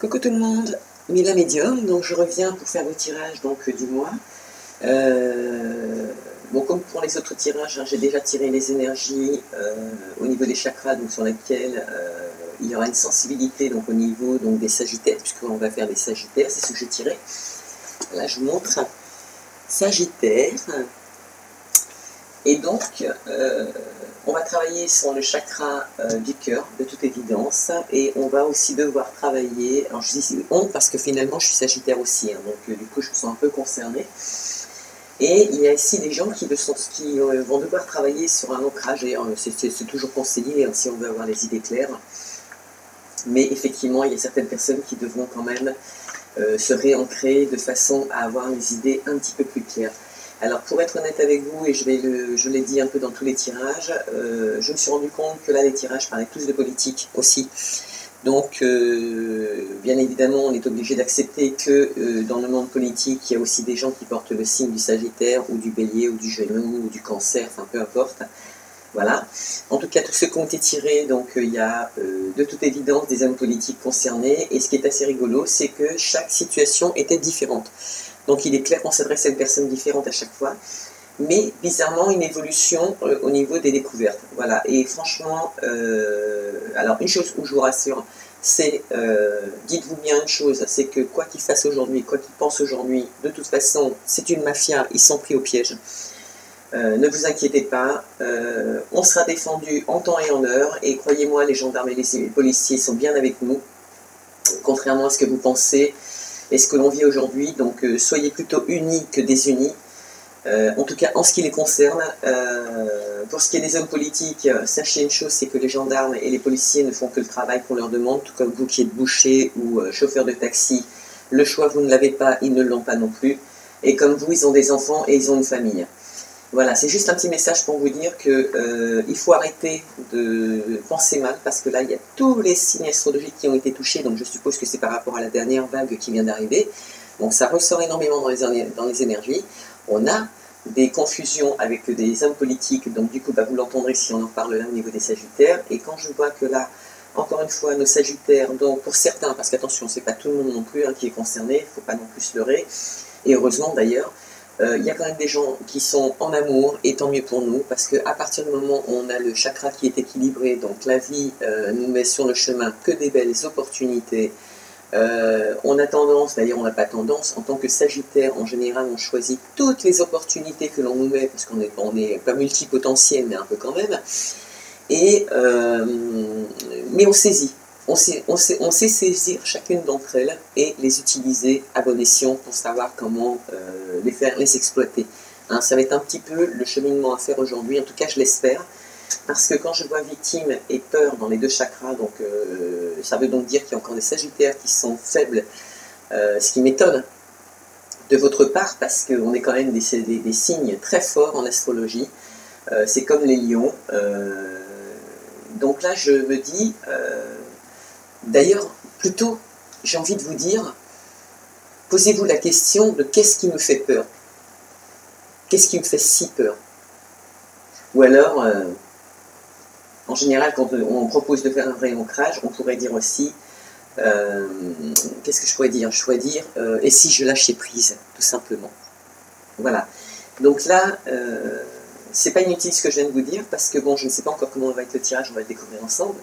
Coucou tout le monde, Mila Médium, donc je reviens pour faire le tirage du mois. Bon, comme pour les autres tirages, j'ai déjà tiré les énergies au niveau des chakras, donc sur lesquels il y aura une sensibilité donc, au niveau des sagittaires, puisqu'on va faire des sagittaires, c'est ce que j'ai tiré. Là je vous montre Sagittaire. Et donc, on va travailler sur le chakra du cœur, de toute évidence, et on va aussi devoir travailler, alors je dis on parce que finalement je suis Sagittaire aussi, hein, donc du coup je me sens un peu concernée. Et il y a ici des gens qui vont devoir travailler sur un ancrage, et c'est toujours conseillé hein, si on veut avoir les idées claires. Mais effectivement, il y a certaines personnes qui devront quand même se réancrer de façon à avoir les idées un petit peu plus claires. Alors pour être honnête avec vous, et je l'ai dit un peu dans tous les tirages, je me suis rendu compte que là les tirages parlaient tous de politique aussi. Donc bien évidemment on est obligé d'accepter que dans le monde politique il y a aussi des gens qui portent le signe du Sagittaire ou du Bélier ou du Gémeaux ou du Cancer, enfin peu importe. Voilà. En tout cas tous ceux qui ont été tirés, donc il y a de toute évidence des hommes politiques concernés, et ce qui est assez rigolo c'est que chaque situation était différente. Donc il est clair qu'on s'adresse à une personne différente à chaque fois, mais bizarrement une évolution au niveau des découvertes. Voilà, et franchement, alors une chose où je vous rassure, c'est, dites-vous bien une chose, c'est que quoi qu'ils fassent aujourd'hui, quoi qu'ils pensent aujourd'hui, de toute façon, c'est une mafia, ils sont pris au piège. Ne vous inquiétez pas, on sera défendu en temps et en heure, et croyez-moi, les gendarmes et les policiers sont bien avec nous, contrairement à ce que vous pensez. Et ce que l'on vit aujourd'hui, donc soyez plutôt unis que désunis, en tout cas en ce qui les concerne. Pour ce qui est des hommes politiques, sachez une chose, c'est que les gendarmes et les policiers ne font que le travail qu'on leur demande, tout comme vous qui êtes boucher ou chauffeur de taxi, le choix vous ne l'avez pas, ils ne l'ont pas non plus, et comme vous, ils ont des enfants et ils ont une famille. Voilà, c'est juste un petit message pour vous dire qu'il faut arrêter de penser mal, parce que là, il y a tous les signes astrologiques qui ont été touchés, donc je suppose que c'est par rapport à la dernière vague qui vient d'arriver. Donc ça ressort énormément dans les énergies. On a des confusions avec des hommes politiques, donc du coup, vous l'entendrez si on en parle là au niveau des Sagittaires. Et quand je vois que là, encore une fois, nos Sagittaires, donc pour certains, parce qu'attention, c'est pas tout le monde non plus hein, qui est concerné, il ne faut pas non plus se leurrer, et heureusement d'ailleurs, il y a quand même des gens qui sont en amour, et tant mieux pour nous, parce qu'à partir du moment où on a le chakra qui est équilibré, donc la vie nous met sur le chemin que des belles opportunités. On a tendance, d'ailleurs on n'a pas tendance, en tant que Sagittaire, en général on choisit toutes les opportunités que l'on nous met, parce qu'on n'est pas multipotentiel, mais un peu quand même, et, mais on saisit. On sait saisir chacune d'entre elles et les utiliser à bon escient pour savoir comment les exploiter. Hein, ça va être un petit peu le cheminement à faire aujourd'hui, en tout cas je l'espère, parce que quand je vois victime et peur dans les deux chakras, donc, ça veut donc dire qu'il y a encore des Sagittaires qui sont faibles, ce qui m'étonne de votre part, parce qu'on est quand même des signes très forts en astrologie, c'est comme les lions, donc là je me dis... D'ailleurs, plutôt, j'ai envie de vous dire, posez-vous la question de qu'est-ce qui me fait peur? Qu'est-ce qui me fait si peur? Ou alors, en général, quand on propose de faire un réancrage, on pourrait dire aussi, qu'est-ce que je pourrais dire? Je pourrais dire, et si je lâchais prise, tout simplement. Voilà. Donc là, c'est pas inutile ce que je viens de vous dire, parce que bon, je ne sais pas encore comment va être le tirage, on va le découvrir ensemble.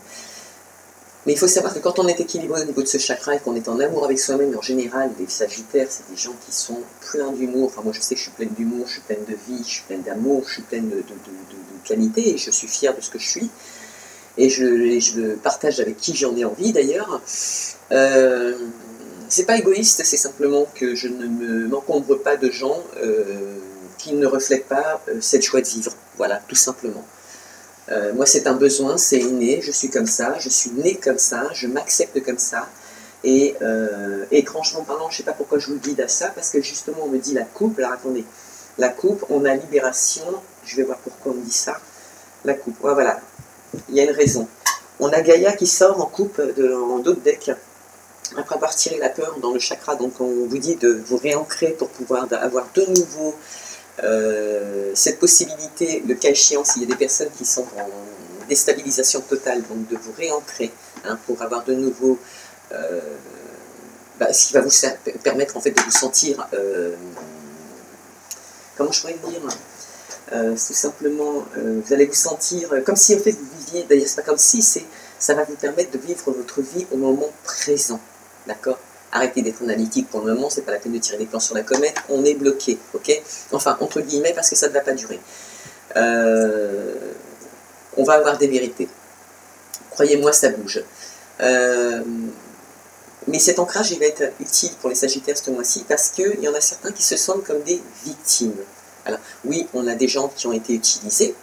Mais il faut savoir que quand on est équilibré au niveau de ce chakra et qu'on est en amour avec soi-même, en général, les Sagittaires, c'est des gens qui sont pleins d'humour. Enfin, moi, je sais que je suis pleine d'humour, je suis pleine de vie, je suis pleine d'amour, je suis pleine de qualité, et je suis fière de ce que je suis. Et je partage avec qui j'en ai envie, d'ailleurs. C'est pas égoïste, c'est simplement que je ne m'encombre pas de gens qui ne reflètent pas cette joie de vivre. Voilà, tout simplement. Moi c'est un besoin, c'est inné, je suis comme ça, je suis née comme ça, je m'accepte comme ça, et étrangement parlant, je ne sais pas pourquoi je vous le dis à ça, parce que justement on me dit la coupe, alors attendez, la coupe, on a libération, je vais voir pourquoi on me dit ça, la coupe, voilà, il y a une raison. On a Gaïa qui sort en coupe en dos de deck, après avoir tiré la peur dans le chakra, donc on vous dit de vous réancrer pour pouvoir avoir de nouveau cette possibilité, le cas échéant, s'il y a des personnes qui sont en déstabilisation totale, donc de vous réancrer hein, pour avoir de nouveau ce qui va vous permettre en fait de vous sentir, comment je pourrais le dire, tout simplement, vous allez vous sentir comme si en fait vous viviez, d'ailleurs c'est pas comme si, ça va vous permettre de vivre votre vie au moment présent, d'accord? Arrêtez d'être analytique pour le moment, c'est pas la peine de tirer des plans sur la comète, on est bloqué, ok? Enfin, entre guillemets, parce que ça ne va pas durer. On va avoir des vérités. Croyez-moi, ça bouge. Mais cet ancrage, il va être utile pour les Sagittaires ce mois-ci, parce qu'il y en a certains qui se sentent comme des victimes. Alors, oui, on a des gens qui ont été utilisés,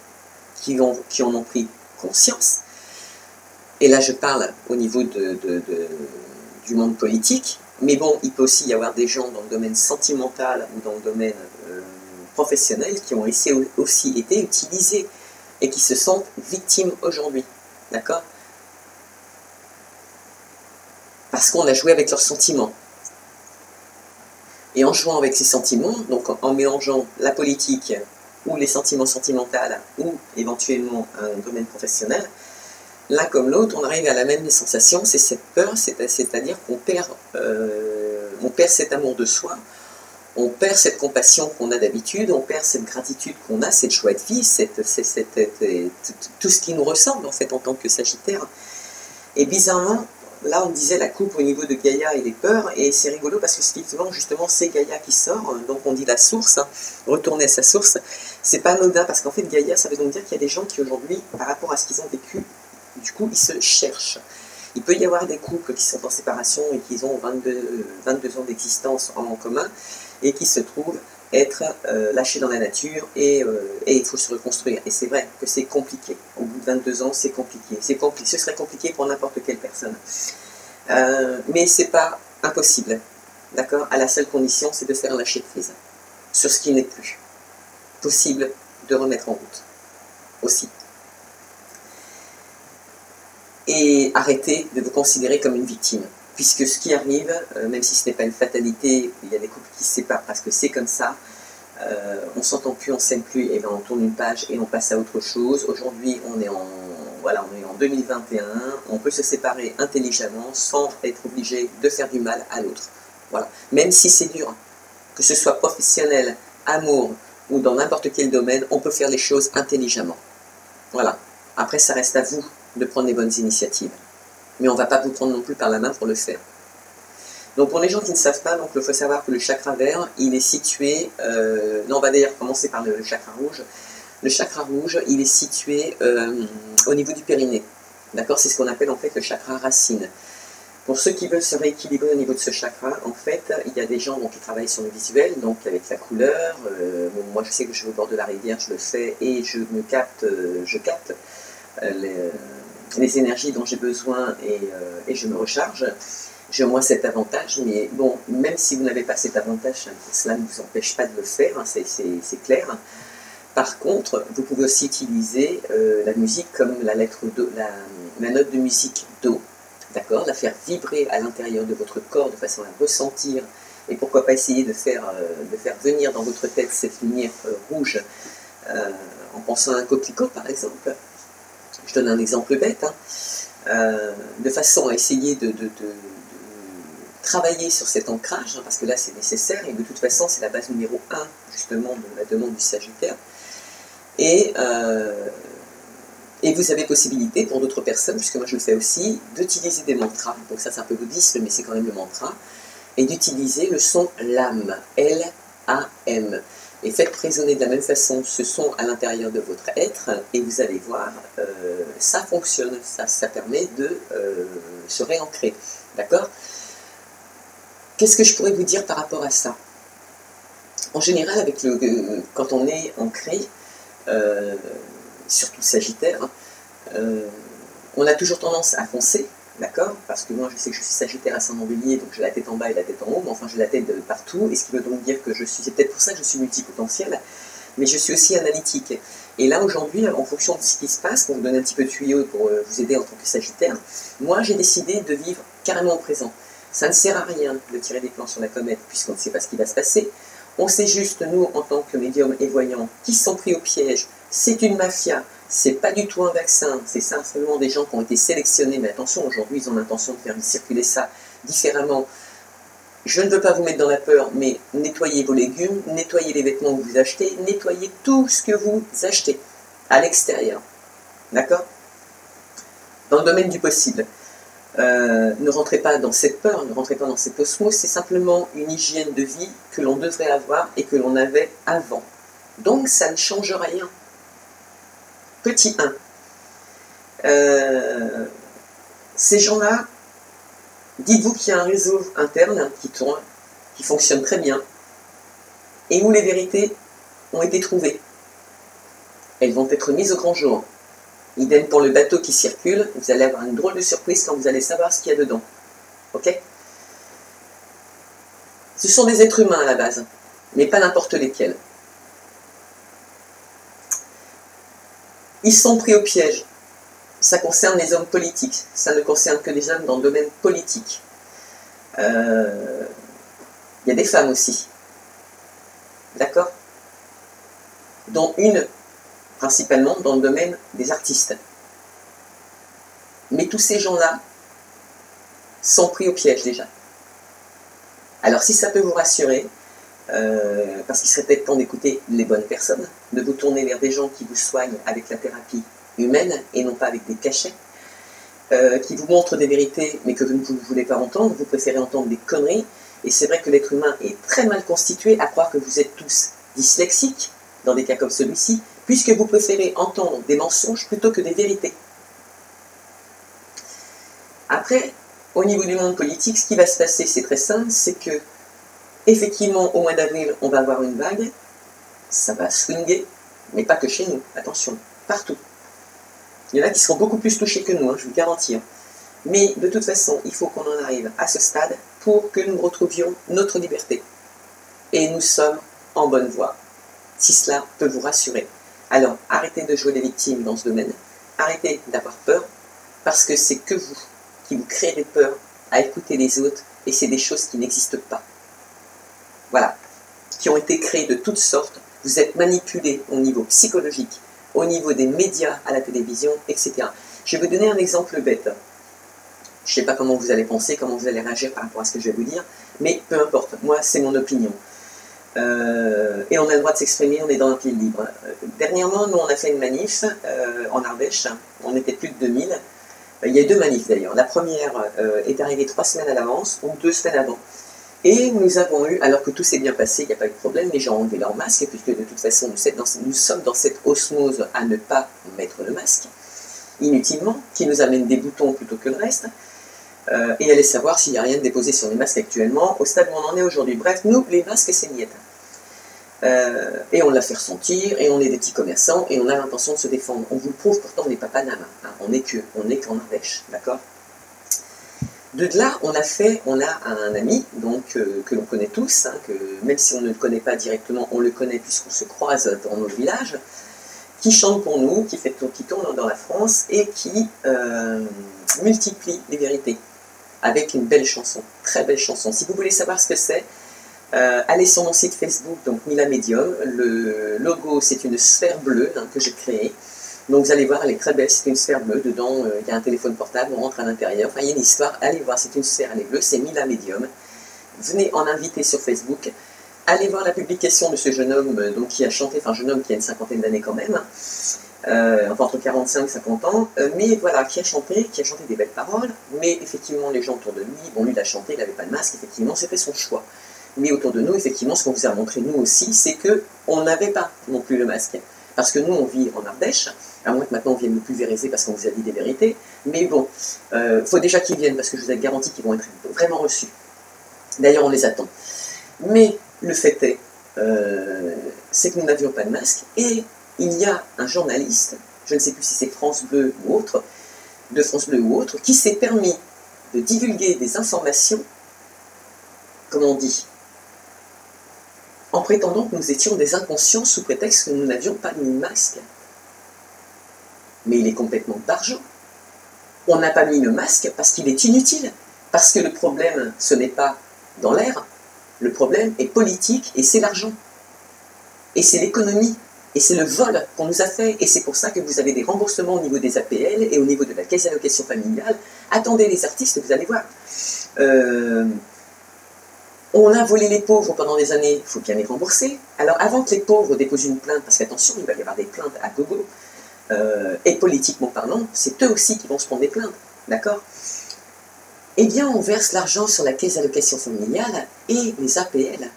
qui en ont pris conscience. Et là, je parle au niveau du monde politique, mais bon, il peut aussi y avoir des gens dans le domaine sentimental ou dans le domaine professionnel qui ont aussi été utilisés et qui se sentent victimes aujourd'hui, d'accord? Parce qu'on a joué avec leurs sentiments. Et en jouant avec ces sentiments, donc en mélangeant la politique ou les sentiments sentimentaux ou éventuellement un domaine professionnel, l'un comme l'autre, on arrive à la même sensation, c'est cette peur, c'est-à-dire qu'on perd cet amour de soi, on perd cette compassion qu'on a d'habitude, on perd cette gratitude qu'on a, cette joie de vie, tout ce qui nous ressemble en fait en tant que Sagittaire. Et bizarrement, là on disait la coupe au niveau de Gaïa et les peurs, et c'est rigolo parce que effectivement justement c'est Gaïa qui sort, donc on dit la source, retourner à sa source, c'est pas anodin parce qu'en fait Gaïa ça veut donc dire qu'il y a des gens qui aujourd'hui, par rapport à ce qu'ils ont vécu, du coup, ils se cherchent. Il peut y avoir des couples qui sont en séparation et qui ont 22 ans d'existence en commun et qui se trouvent être lâchés dans la nature et il faut se reconstruire. Et c'est vrai que c'est compliqué. Au bout de 22 ans, c'est compliqué. Ce serait compliqué pour n'importe quelle personne. Mais c'est pas impossible. D'accord? À la seule condition, c'est de faire lâcher prise sur ce qui n'est plus possible de remettre en route. Aussi. Et arrêtez de vous considérer comme une victime. Puisque ce qui arrive, même si ce n'est pas une fatalité, il y a des couples qui se séparent parce que c'est comme ça, on s'entend plus, on s'aime plus, et bien on tourne une page et on passe à autre chose. Aujourd'hui, on est en 2021, on peut se séparer intelligemment sans être obligé de faire du mal à l'autre. Voilà. Même si c'est dur, que ce soit professionnel, amour ou dans n'importe quel domaine, on peut faire les choses intelligemment. Voilà. Après, ça reste à vous de prendre les bonnes initiatives. Mais on ne va pas vous prendre non plus par la main pour le faire. Donc pour les gens qui ne savent pas, donc il faut savoir que le chakra vert, il est situé, on va d'ailleurs commencer par le chakra rouge. Le chakra rouge, il est situé au niveau du périnée. D'accord? C'est ce qu'on appelle en fait le chakra racine. Pour ceux qui veulent se rééquilibrer au niveau de ce chakra, en fait, il y a des gens qui travaillent sur le visuel, donc avec la couleur. Moi je sais que je vais au bord de la rivière, je le fais et je capte les énergies dont j'ai besoin et je me recharge. J'ai au moins cet avantage, mais bon, même si vous n'avez pas cet avantage, cela ne vous empêche pas de le faire, hein, c'est clair. Par contre, vous pouvez aussi utiliser la musique comme la lettre Do, la note de musique Do, d'accord, la faire vibrer à l'intérieur de votre corps de façon à ressentir, et pourquoi pas essayer de faire venir dans votre tête cette lumière rouge en pensant à un coquelicot par exemple. Je donne un exemple bête, hein, de façon à essayer de travailler sur cet ancrage, hein, parce que là c'est nécessaire, et de toute façon c'est la base numéro 1 justement de la demande du Sagittaire. Et vous avez possibilité pour d'autres personnes, puisque moi je le fais aussi, d'utiliser des mantras, donc ça c'est un peu bouddhiste, mais c'est quand même le mantra, et d'utiliser le son LAM, L-A-M. Et faites résonner de la même façon ce son à l'intérieur de votre être, et vous allez voir, ça fonctionne, ça permet de se réancrer. D'accord? Qu'est-ce que je pourrais vous dire par rapport à ça? En général, quand on est ancré, surtout Sagittaire, on a toujours tendance à foncer, d'accord? Parce que moi je sais que je suis Sagittaire ascendant Bélier, donc j'ai la tête en bas et la tête en haut, mais enfin j'ai la tête de partout, et ce qui veut donc dire que c'est peut-être pour ça que je suis multipotentiel, mais je suis aussi analytique. Et là aujourd'hui, en fonction de ce qui se passe, pour vous donner un petit peu de tuyau pour vous aider en tant que Sagittaire, moi j'ai décidé de vivre carrément au présent. Ça ne sert à rien de tirer des plans sur la comète, puisqu'on ne sait pas ce qui va se passer. On sait juste, nous, en tant que médiums et voyants, qui sont pris au piège. C'est une mafia, c'est pas du tout un vaccin, c'est simplement des gens qui ont été sélectionnés, mais attention, aujourd'hui, ils ont l'intention de faire circuler ça différemment Je ne veux pas vous mettre dans la peur, mais nettoyez vos légumes, nettoyez les vêtements que vous achetez, nettoyez tout ce que vous achetez à l'extérieur. D'accord? Dans le domaine du possible. Ne rentrez pas dans cette peur, ne rentrez pas dans cette osmose, c'est simplement une hygiène de vie que l'on devrait avoir et que l'on avait avant. Donc ça ne change rien. Petit 1. Ces gens-là, dites-vous qu'il y a un réseau interne qui tourne, qui fonctionne très bien, et où les vérités ont été trouvées. Elles vont être mises au grand jour. Idem pour le bateau qui circule, vous allez avoir une drôle de surprise quand vous allez savoir ce qu'il y a dedans. Ok? Ce sont des êtres humains à la base, mais pas n'importe lesquels. Ils sont pris au piège. Ça concerne les hommes politiques, ça ne concerne que les hommes dans le domaine politique. Il y a des femmes aussi. D'accord? Dont une principalement dans le domaine des artistes. Mais tous ces gens-là sont pris au piège déjà. Alors si ça peut vous rassurer, parce qu'il serait peut-être temps d'écouter les bonnes personnes, de vous tourner vers des gens qui vous soignent avec la thérapie humaine et non pas avec des cachets, qui vous montrent des vérités mais que vous ne voulez pas entendre, vous préférez entendre des conneries, et c'est vrai que l'être humain est très mal constitué à croire que vous êtes tous dyslexiques, dans des cas comme celui-ci, puisque vous préférez entendre des mensonges plutôt que des vérités. Après, au niveau du monde politique, ce qui va se passer, c'est très simple, c'est que, effectivement, au mois d'avril, on va avoir une vague, ça va swinguer, mais pas que chez nous, attention, partout. Il y en a qui seront beaucoup plus touchés que nous, je vous le garantis. Mais de toute façon, il faut qu'on en arrive à ce stade pour que nous retrouvions notre liberté. Et nous sommes en bonne voie, si cela peut vous rassurer. Alors, arrêtez de jouer les victimes dans ce domaine, arrêtez d'avoir peur, parce que c'est que vous qui vous créez des peurs à écouter les autres, et c'est des choses qui n'existent pas. Voilà, qui ont été créées de toutes sortes, vous êtes manipulés au niveau psychologique, au niveau des médias, à la télévision, etc. Je vais vous donner un exemple bête. Je ne sais pas comment vous allez penser, comment vous allez réagir par rapport à ce que je vais vous dire, mais peu importe, moi c'est mon opinion. Et on a le droit de s'exprimer, on est dans un pays libre. Dernièrement, nous on a fait une manif en Ardèche, on était plus de 2000. Il y a 2 manifs d'ailleurs. La première est arrivée 3 semaines à l'avance, ou 2 semaines avant. Et nous avons eu, alors que tout s'est bien passé, il n'y a pas eu de problème, les gens ont enlevé leur masque, puisque de toute façon nous sommes dans cette osmose à ne pas mettre le masque, inutilement, qui nous amène des boutons plutôt que le reste. Et allez savoir s'il n'y a rien de déposé sur les masques actuellement, au stade où on en est aujourd'hui. Bref, nous, les masques, c'est niette. Et on l'a fait ressentir, et on est des petits commerçants, et on a l'intention de se défendre. On vous le prouve, pourtant on n'est pas Paname, hein. On n'est qu'en Ardèche, d'accord? De là, on a un ami, donc, que l'on connaît tous, hein, que même si on ne le connaît pas directement, on le connaît puisqu'on se croise dans nos villages, qui chante pour nous, qui tourne dans la France, et qui multiplie les vérités, avec une belle chanson, très belle chanson. Si vous voulez savoir ce que c'est, allez sur mon site Facebook, donc Mila Medium. Le logo, c'est une sphère bleue que j'ai créée. Donc vous allez voir, elle est très belle, c'est une sphère bleue. Dedans, il y a un téléphone portable, on rentre à l'intérieur. Enfin, il y a une histoire. Allez voir, c'est une sphère, elle est bleue, c'est Mila Medium. Venez en inviter sur Facebook. Allez voir la publication de ce jeune homme donc, qui a chanté, enfin jeune homme qui a une 50aine d'années quand même, enfin entre 45 et 50 ans, mais voilà, qui a chanté des belles paroles, mais effectivement les gens autour de lui, bon lui il a chanté, il n'avait pas de masque, effectivement c'était son choix. Mais autour de nous, effectivement, ce qu'on vous a montré nous aussi, c'est qu'on n'avait pas non plus le masque. Parce que nous, on vit en Ardèche, à moins que maintenant on vienne nous pulvériser parce qu'on vous a dit des vérités, mais bon, faut déjà qu'ils viennent, parce que je vous ai garanti qu'ils vont être vraiment reçus. D'ailleurs, on les attend. Mais le fait est, c'est que nous n'avions pas de masque, et il y a un journaliste, je ne sais plus si c'est France Bleu ou autre, de France Bleu ou autre, qui s'est permis de divulguer des informations, comme on dit, en prétendant que nous étions des inconscients sous prétexte que nous n'avions pas mis de masque. Mais il est complètement d'argent. On n'a pas mis le masque parce qu'il est inutile, parce que le problème, ce n'est pas dans l'air, le problème est politique et c'est l'argent. Et c'est l'économie, et c'est le vol qu'on nous a fait, et c'est pour ça que vous avez des remboursements au niveau des APL et au niveau de la caisse d'allocation familiale. Attendez les artistes, vous allez voir. On a volé les pauvres pendant des années, il faut bien les rembourser. Alors avant que les pauvres déposent une plainte, parce qu'attention, il va y avoir des plaintes à gogo, et politiquement parlant, c'est eux aussi qui vont se prendre des plaintes, d'accord? Eh bien, on verse l'argent sur la caisse d'allocation familiale et les APL,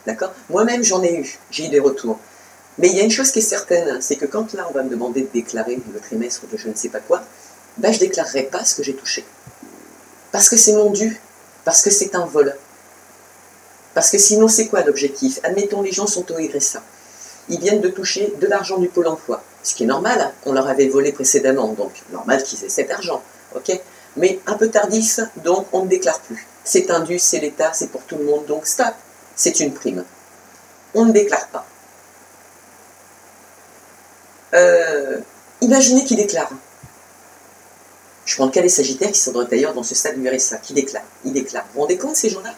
d'accord? Moi-même, j'en ai eu, j'ai eu des retours. Mais il y a une chose qui est certaine, c'est que quand là, on va me demander de déclarer le trimestre de je ne sais pas quoi, ben, je ne déclarerai pas ce que j'ai touché. Parce que c'est mon dû, parce que c'est un vol. Parce que sinon, c'est quoi l'objectif? Admettons, les gens sont au RSA. Ils viennent de toucher de l'argent du Pôle emploi. Ce qui est normal, on leur avait volé précédemment, donc normal qu'ils aient cet argent, ok? Mais un peu tardif, donc on ne déclare plus. C'est un dû, c'est l'État, c'est pour tout le monde, donc stop, c'est une prime. On ne déclare pas. Imaginez qu'ils déclarent. Je prends le cas des Sagittaires qui sont d'ailleurs dans ce stade du RSA, qui déclarent. Ils déclarent. Vous vous rendez compte, ces gens-là?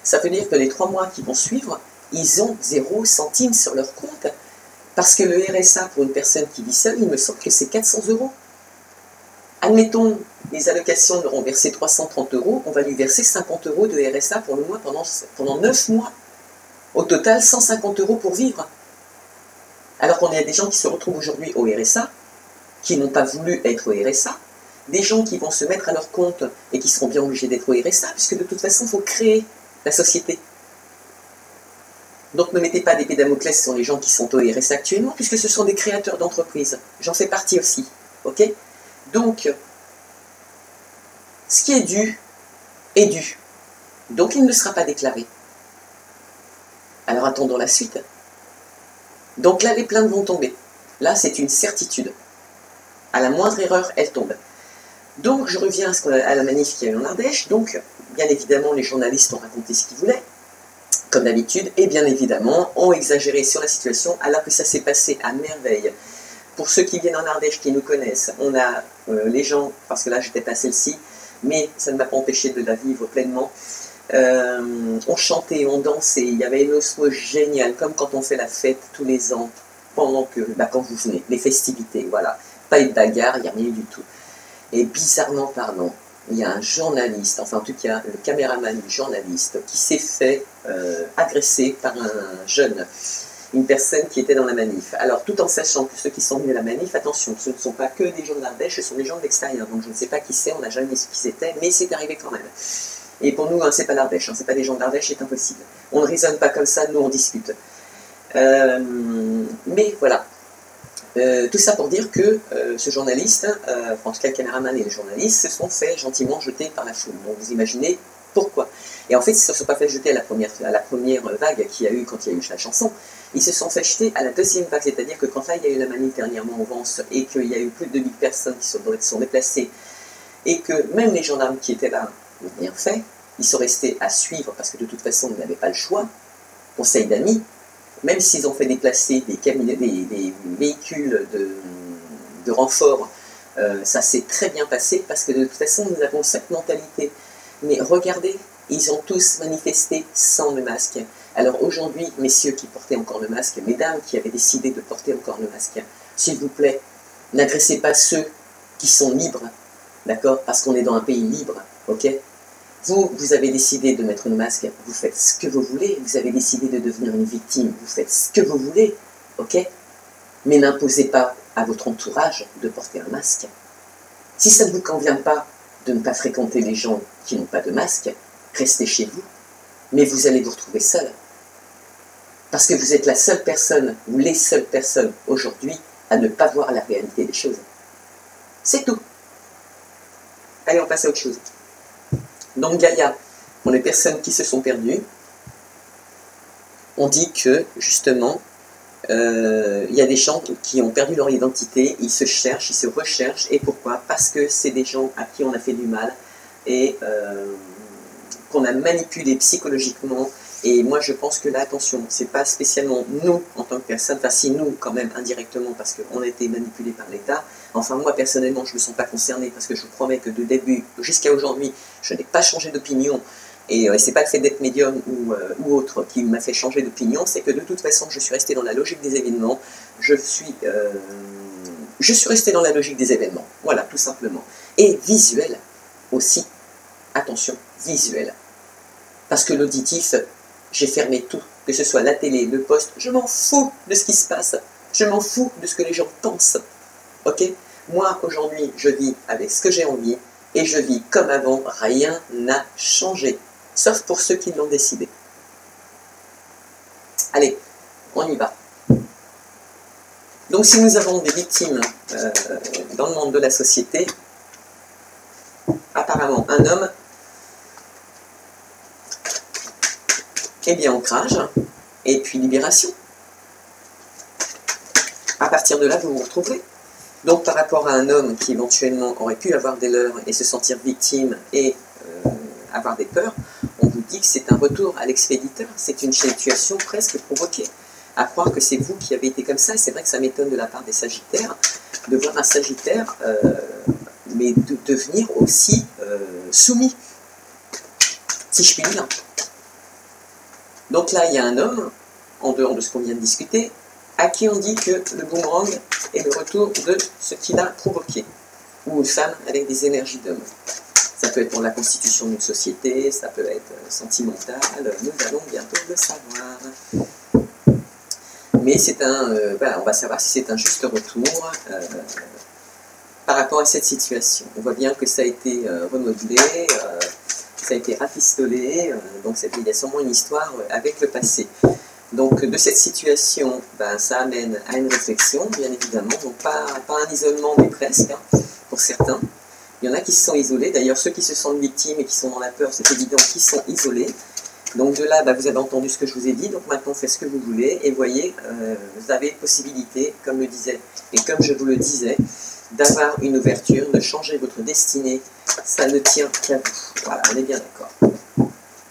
Ça veut dire que les 3 mois qui vont suivre, ils ont 0 centime sur leur compte. Parce que le RSA, pour une personne qui vit seule, il me semble que c'est 400 €. Admettons, les allocations leur ont versé 330 €, on va lui verser 50 € de RSA pour le mois pendant 9 mois. Au total, 150 € pour vivre. Alors qu'on a des gens qui se retrouvent aujourd'hui au RSA, qui n'ont pas voulu être au RSA, des gens qui vont se mettre à leur compte et qui seront bien obligés d'être au RSA, puisque de toute façon, il faut créer la société. Donc ne mettez pas d'épée Damoclès sur les gens qui sont au RSA actuellement, puisque ce sont des créateurs d'entreprises. J'en fais partie aussi. Ok? Donc, ce qui est dû est dû. Donc il ne sera pas déclaré. Alors attendons la suite. Donc là, les plaintes vont tomber. Là, c'est une certitude. À la moindre erreur, elles tombent. Donc, je reviens à la manif qu'il y a eu en Ardèche. Donc, bien évidemment, les journalistes ont raconté ce qu'ils voulaient, comme d'habitude, et bien évidemment, ont exagéré sur la situation, alors que ça s'est passé à merveille. Pour ceux qui viennent en Ardèche, qui nous connaissent, on a les gens, parce que là, j'étais pas celle-ci, mais ça ne m'a pas empêché de la vivre pleinement. On chantait, on dansait, il y avait une osmose géniale, comme quand on fait la fête tous les ans, quand vous venez, les festivités, voilà. Pas de bagarre, il n'y a rien du tout. Et bizarrement parlant, il y a un journaliste, enfin en tout cas le caméraman du journaliste, qui s'est fait agresser par un jeune, une personne qui était dans la manif. Alors tout en sachant que ceux qui sont venus à la manif, attention, ce ne sont pas que des gens de l'Ardèche, ce sont des gens de l'extérieur, donc je ne sais pas qui c'est, on n'a jamais su qui c'était, mais c'est arrivé quand même. Et pour nous, hein, c'est pas l'Ardèche, hein, c'est pas des gens de l'Ardèche, c'est impossible. On ne raisonne pas comme ça, nous on discute. Mais voilà. Tout ça pour dire que ce journaliste, en tout cas le caméraman et le journaliste, se sont fait gentiment jeter par la foule. Donc vous imaginez pourquoi. Et en fait, ils ne se sont pas fait jeter à la première vague qu'il y a eu quand il y a eu la chanson. Ils se sont fait jeter à la deuxième vague, c'est-à-dire que quand là il y a eu la manif dernièrement au Vence et qu'il y a eu plus de 1000 personnes qui sont déplacées et que même les gendarmes qui étaient là n'ont rien fait, ils sont restés à suivre parce que de toute façon ils n'avaient pas le choix, conseil d'amis. Même s'ils ont fait déplacer des véhicules de renfort, ça s'est très bien passé parce que de toute façon, nous avons cette mentalité. Mais regardez, ils ont tous manifesté sans le masque. Alors aujourd'hui, messieurs qui portaient encore le masque, mesdames qui avaient décidé de porter encore le masque, s'il vous plaît, n'agressez pas ceux qui sont libres, d'accord? Parce qu'on est dans un pays libre, ok? Vous avez décidé de mettre le masque, vous faites ce que vous voulez, vous avez décidé de devenir une victime, vous faites ce que vous voulez, ok? Mais n'imposez pas à votre entourage de porter un masque. Si ça ne vous convient pas de ne pas fréquenter les gens qui n'ont pas de masque, restez chez vous, mais vous allez vous retrouver seul. Parce que vous êtes la seule personne, ou les seules personnes aujourd'hui, à ne pas voir la réalité des choses. C'est tout. Allez, on passe à autre chose. Donc Gaïa, pour les personnes qui se sont perdues, on dit que justement, il y a des gens qui ont perdu leur identité, ils se cherchent, ils se recherchent, et pourquoi? Parce que c'est des gens à qui on a fait du mal, et qu'on a manipulé psychologiquement, et moi je pense que là, attention, c'est pas spécialement nous en tant que personne, enfin si nous quand même indirectement, parce qu'on a été manipulés par l'État. Enfin, moi, personnellement, je ne me sens pas concerné parce que je vous promets que de début jusqu'à aujourd'hui, je n'ai pas changé d'opinion. Et ce n'est pas le fait d'être médium ou autre qui m'a fait changer d'opinion, c'est que de toute façon, je suis resté dans la logique des événements. Je suis resté dans la logique des événements. Voilà, tout simplement. Et visuel aussi. Attention, visuel. Parce que l'auditif, J'ai fermé tout, que ce soit la télé, le poste, je m'en fous de ce qui se passe. Je m'en fous de ce que les gens pensent. Ok? Moi, aujourd'hui, je vis avec ce que j'ai envie et je vis comme avant, rien n'a changé. Sauf pour ceux qui l'ont décidé. Allez, on y va. Donc si nous avons des victimes dans le monde de la société, apparemment un homme, eh bien ancrage, et puis libération. À partir de là, vous vous retrouverez. Donc par rapport à un homme qui éventuellement aurait pu avoir des leurres et se sentir victime et avoir des peurs, on vous dit que c'est un retour à l'expéditeur, c'est une situation presque provoquée. À croire que c'est vous qui avez été comme ça, et c'est vrai que ça m'étonne de la part des Sagittaires, de voir un Sagittaire, mais de devenir aussi soumis, si je puis dire. Donc là, il y a un homme, en dehors de ce qu'on vient de discuter, à qui on dit que le boomerang est le retour de ce qu'il a provoqué, ou une femme avec des énergies d'homme. Ça peut être pour la constitution d'une société, ça peut être sentimental, nous allons bientôt le savoir. Mais c'est voilà, on va savoir si c'est un juste retour par rapport à cette situation. On voit bien que ça a été remodelé, ça a été rafistolé, donc il y a sûrement une histoire avec le passé. Donc de cette situation, ça amène à une réflexion, bien évidemment, donc pas un isolement, mais presque, hein, pour certains. Il y en a qui se sont isolés, d'ailleurs ceux qui se sentent victimes et qui sont dans la peur, c'est évident qu'ils sont isolés. Donc de là, vous avez entendu ce que je vous ai dit, donc maintenant faites ce que vous voulez, et voyez, vous avez possibilité, comme le disait, et comme je vous le disais, d'avoir une ouverture, de changer votre destinée, ça ne tient qu'à vous. Voilà, on est bien d'accord.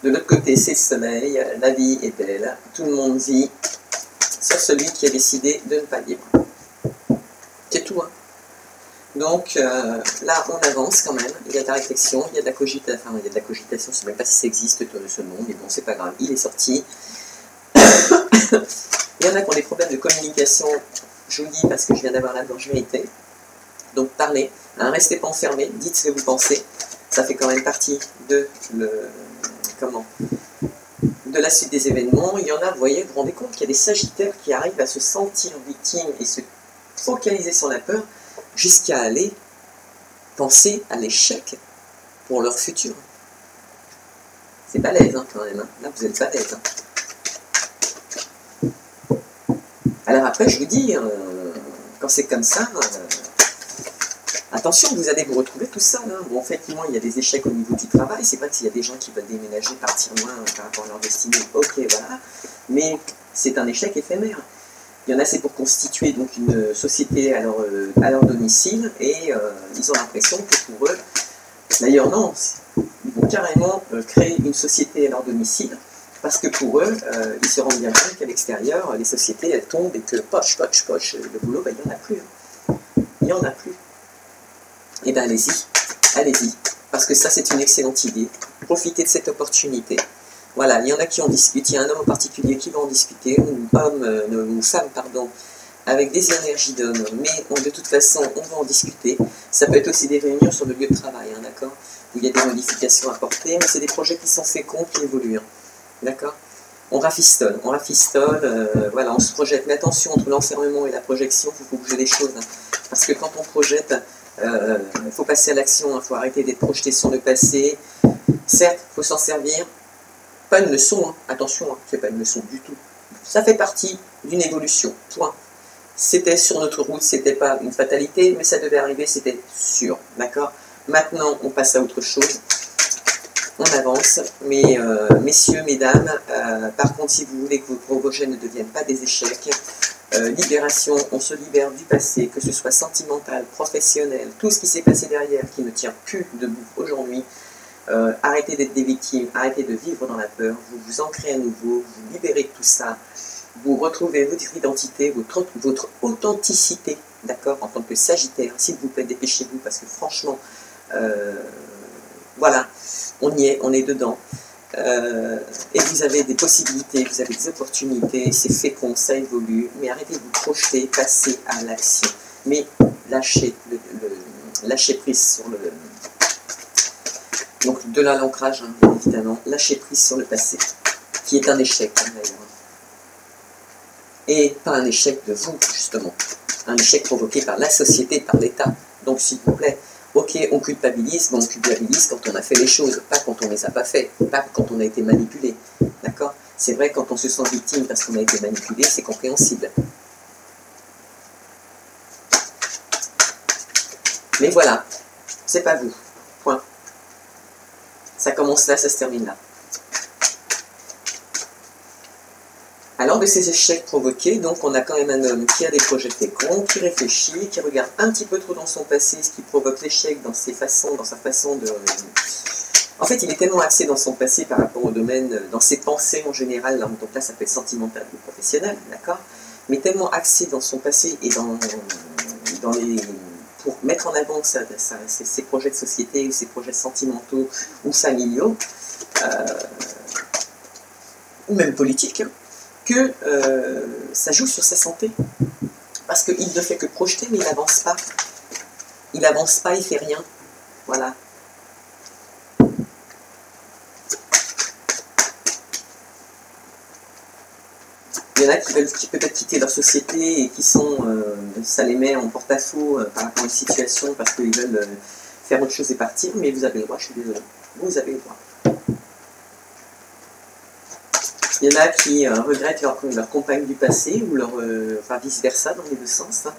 De l'autre côté, c'est le soleil, la vie est belle, tout le monde vit, sauf celui qui a décidé de ne pas vivre. C'est tout, hein. Donc là, on avance quand même, il y a de la réflexion, il y a de la cogitation, je ne sais même pas si ça existe ce nom, mais bon, c'est pas grave, il est sorti. Il y en a qui ont des problèmes de communication, je vous le dis parce que je viens d'avoir la vérité. Donc parlez, hein, restez pas enfermés, dites ce que vous pensez, ça fait quand même partie de la suite des événements. Il y en a, vous voyez, vous vous rendez compte qu'il y a des Sagittaires qui arrivent à se sentir victimes et se focaliser sur la peur, jusqu'à aller penser à l'échec pour leur futur. C'est balèze, hein, quand même. Hein. Là, vous êtes balèze. Hein. Alors après, je vous dis, quand c'est comme ça, attention, vous allez vous retrouver tout seul. Hein. Bon, effectivement, il y a des échecs au niveau du travail. C'est vrai qu'il y a des gens qui veulent déménager, partir loin par rapport à leur destinée. Ok, voilà. Mais c'est un échec éphémère. Il y en a, c'est pour constituer donc une société à leur domicile et ils ont l'impression que pour eux, d'ailleurs non, ils vont carrément créer une société à leur domicile parce que pour eux, ils se rendent bien compte qu'à l'extérieur, les sociétés elles tombent et que poche, le boulot, il n'y en a plus. Hein. Il n'y en a plus. Eh bien allez-y, allez-y, parce que ça c'est une excellente idée. Profitez de cette opportunité. Voilà, il y en a qui en discutent, il y a un homme en particulier qui va en discuter, ou une femme, pardon, avec des énergies d'homme, mais de toute façon, on va en discuter. Ça peut être aussi des réunions sur le lieu de travail, hein, d'accord, où il y a des modifications à apporter, mais c'est des projets qui sont féconds, qui évoluent, hein, d'accord. On rafistole, voilà, on se projette, mais attention, entre l'enfermement et la projection, il faut bouger les choses, hein, parce que quand on projette, il faut passer à l'action, il faut arrêter d'être projeté sur le passé, certes, il faut s'en servir. Pas une leçon, hein. Attention, hein. C'est pas une leçon du tout. Ça fait partie d'une évolution, point. C'était sur notre route, c'était pas une fatalité, mais ça devait arriver, c'était sûr, d'accord. Maintenant, on passe à autre chose, on avance, mais messieurs, mesdames, par contre, si vous voulez que vos projets ne deviennent pas des échecs, libération, on se libère du passé, que ce soit sentimental, professionnel, tout ce qui s'est passé derrière, qui ne tient plus debout aujourd'hui. Arrêtez d'être des victimes, arrêtez de vivre dans la peur, vous vous ancrez à nouveau, vous libérez de tout ça, vous retrouvez votre identité, votre authenticité, d'accord, en tant que Sagittaire. S'il vous plaît, dépêchez-vous, parce que franchement, voilà, on y est, on est dedans. Et vous avez des possibilités, vous avez des opportunités, c'est fécond, ça évolue, mais arrêtez de vous projeter, passez à l'action. Mais lâchez prise sur le... Donc de là l'ancrage, hein, bien évidemment, lâchez prise sur le passé. qui est un échec d'ailleurs. Et pas un échec de vous, justement. Un échec provoqué par la société, par l'État. Donc, s'il vous plaît, ok, on culpabilise, mais on culpabilise quand on a fait les choses, pas quand on ne les a pas fait, pas quand on a été manipulé. D'accord? C'est vrai, quand on se sent victime parce qu'on a été manipulé, c'est compréhensible. Mais voilà, c'est pas vous. Point. Ça commence là, ça se termine là. Alors, de ces échecs provoqués, donc on a quand même un homme qui a des projets féconds, qui réfléchit, qui regarde un petit peu trop dans son passé, ce qui provoque l'échec dans sa façon de... En fait, il est tellement axé dans son passé par rapport au domaine, dans ses pensées en général, là, donc là ça peut être sentimental ou professionnel, d'accord, mais tellement axé dans son passé et dans les... pour mettre en avant ses projets de société, ou ses projets sentimentaux ou familiaux, ou même politiques, hein, que ça joue sur sa santé. Parce qu'il ne fait que projeter, mais il n'avance pas. Il n'avance pas, il ne fait rien. Voilà. Il y en a qui veulent peut-être quitter leur société et qui sont, ça les met en porte-à-faux par rapport à une situation parce qu'ils veulent faire autre chose et partir, mais vous avez le droit, je suis désolé. Vous avez le droit. Il y en a qui regrettent leur compagne du passé ou leur, enfin vice-versa dans les deux sens. Hein.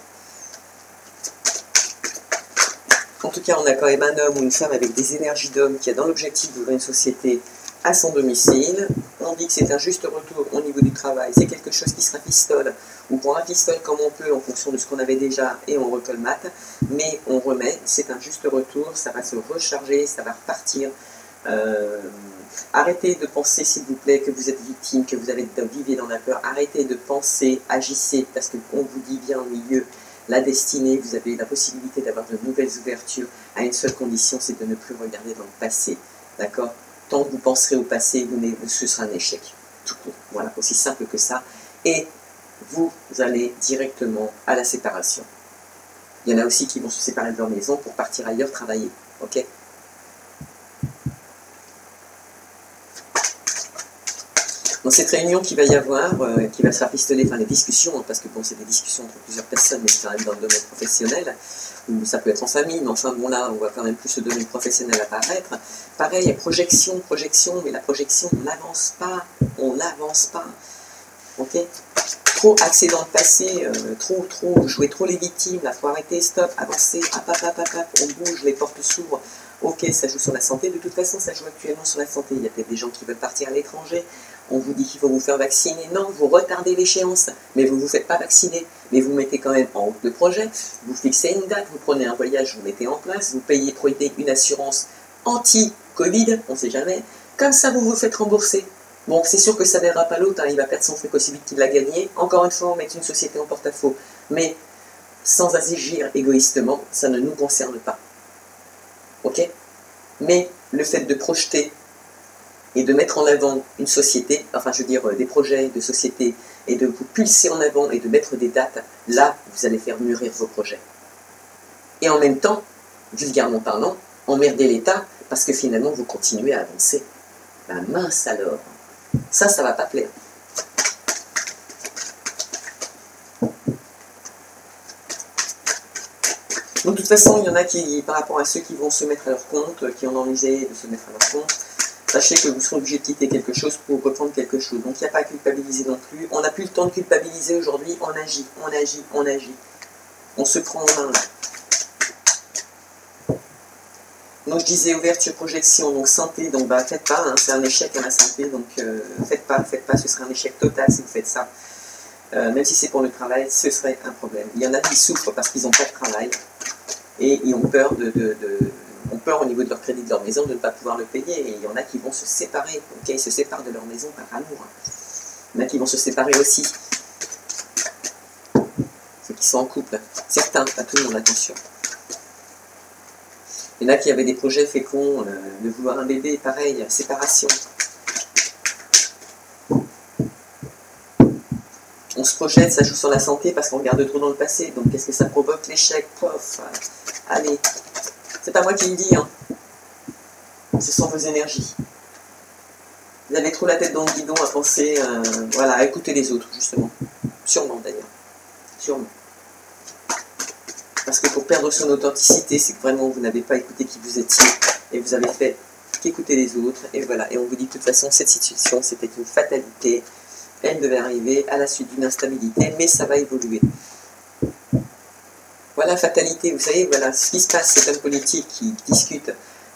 En tout cas, on a quand même un homme ou une femme avec des énergies d'homme qui a dans l'objectif d'ouvrir une société à son domicile. On dit que c'est un juste retour au niveau du travail. C'est quelque chose qui se rafistole, ou qu'on rafistole comme on peut en fonction de ce qu'on avait déjà et on recolmate. Mais on remet, c'est un juste retour, ça va se recharger, ça va repartir. Arrêtez de penser, s'il vous plaît, que vous êtes victime, que vous vivez dans la peur. Arrêtez de penser, agissez, parce qu'on vous dit bien au milieu, la destinée, vous avez la possibilité d'avoir de nouvelles ouvertures à une seule condition, c'est de ne plus regarder dans le passé. D'accord? Tant que vous penserez au passé, ce sera un échec. Tout court. Voilà, aussi simple que ça. Et vous allez directement à la séparation. Il y en a aussi qui vont se séparer de leur maison pour partir ailleurs travailler. Ok? Dans cette réunion qu'il va y avoir, qui va se faire pistoler, enfin les discussions, hein, parce que bon, c'est des discussions entre plusieurs personnes, mais c'est quand même dans le domaine professionnel, ou ça peut être en famille, mais enfin bon là, on voit quand même plus le domaine professionnel apparaître. Pareil, il y a projection, mais la projection, on n'avance pas, ok? Trop axé dans le passé, trop, jouer trop les victimes, là, faut arrêter, stop, avancer, on bouge, les portes s'ouvrent. Ok, ça joue sur la santé, de toute façon ça joue actuellement sur la santé, il y a peut-être des gens qui veulent partir à l'étranger, on vous dit qu'il faut vous faire vacciner, non, vous retardez l'échéance, mais vous ne vous faites pas vacciner, mais vous mettez quand même en route le projet, vous fixez une date, vous prenez un voyage, vous mettez en place, vous payez une assurance anti-Covid, on ne sait jamais, comme ça vous vous faites rembourser. Bon, c'est sûr que ça ne verra pas l'autre, hein, il va perdre son fric aussi vite qu'il l'a gagné, encore une fois on met une société en porte-à-faux, mais sans agir égoïstement, ça ne nous concerne pas. Ok? Mais le fait de projeter et de mettre en avant une société, enfin je veux dire des projets de société, et de vous pulser en avant et de mettre des dates, là vous allez faire mûrir vos projets. Et en même temps, vulgairement parlant, emmerder l'État parce que finalement vous continuez à avancer. Ben mince alors, ça va pas plaire. Donc de toute façon, il y en a qui, par rapport à ceux qui vont se mettre à leur compte, qui ont envisagé de se mettre à leur compte, sachez que vous serez obligé de quitter quelque chose pour reprendre quelque chose. Donc il n'y a pas à culpabiliser non plus. On n'a plus le temps de culpabiliser aujourd'hui, on agit. On se prend en main là. Donc je disais ouverture, projection, donc santé, donc bah faites pas, hein, c'est un échec à la santé, donc faites pas, ce serait un échec total si vous faites ça. Même si c'est pour le travail, ce serait un problème. Il y en a qui souffrent parce qu'ils n'ont pas de travail et ils ont peur ont peur au niveau de leur crédit de leur maison de ne pas pouvoir le payer, et il y en a qui vont se séparer, ok, ils se séparent de leur maison par amour. Il y en a qui vont se séparer aussi, ceux qui sont en couple, certains, pas tout le monde, attention. Il y en a qui avaient des projets féconds, de vouloir un bébé, pareil, séparation. On se projette, ça joue sur la santé parce qu'on regarde trop dans le passé, donc qu'est-ce que ça provoque? L'échec, pof, allez. C'est pas moi qui le dis, hein. Ce sont vos énergies. Vous avez trop la tête dans le guidon à penser, voilà, à écouter les autres, justement. Sûrement, d'ailleurs. Sûrement. Parce que pour perdre son authenticité, c'est que vraiment vous n'avez pas écouté qui vous étiez et vous avez fait qu'écouter les autres. Et voilà, et on vous dit de toute façon, cette situation, c'était une fatalité. Elle devait arriver à la suite d'une instabilité, mais ça va évoluer. Voilà, fatalité, vous savez, voilà ce qui se passe, cet homme politique qui discute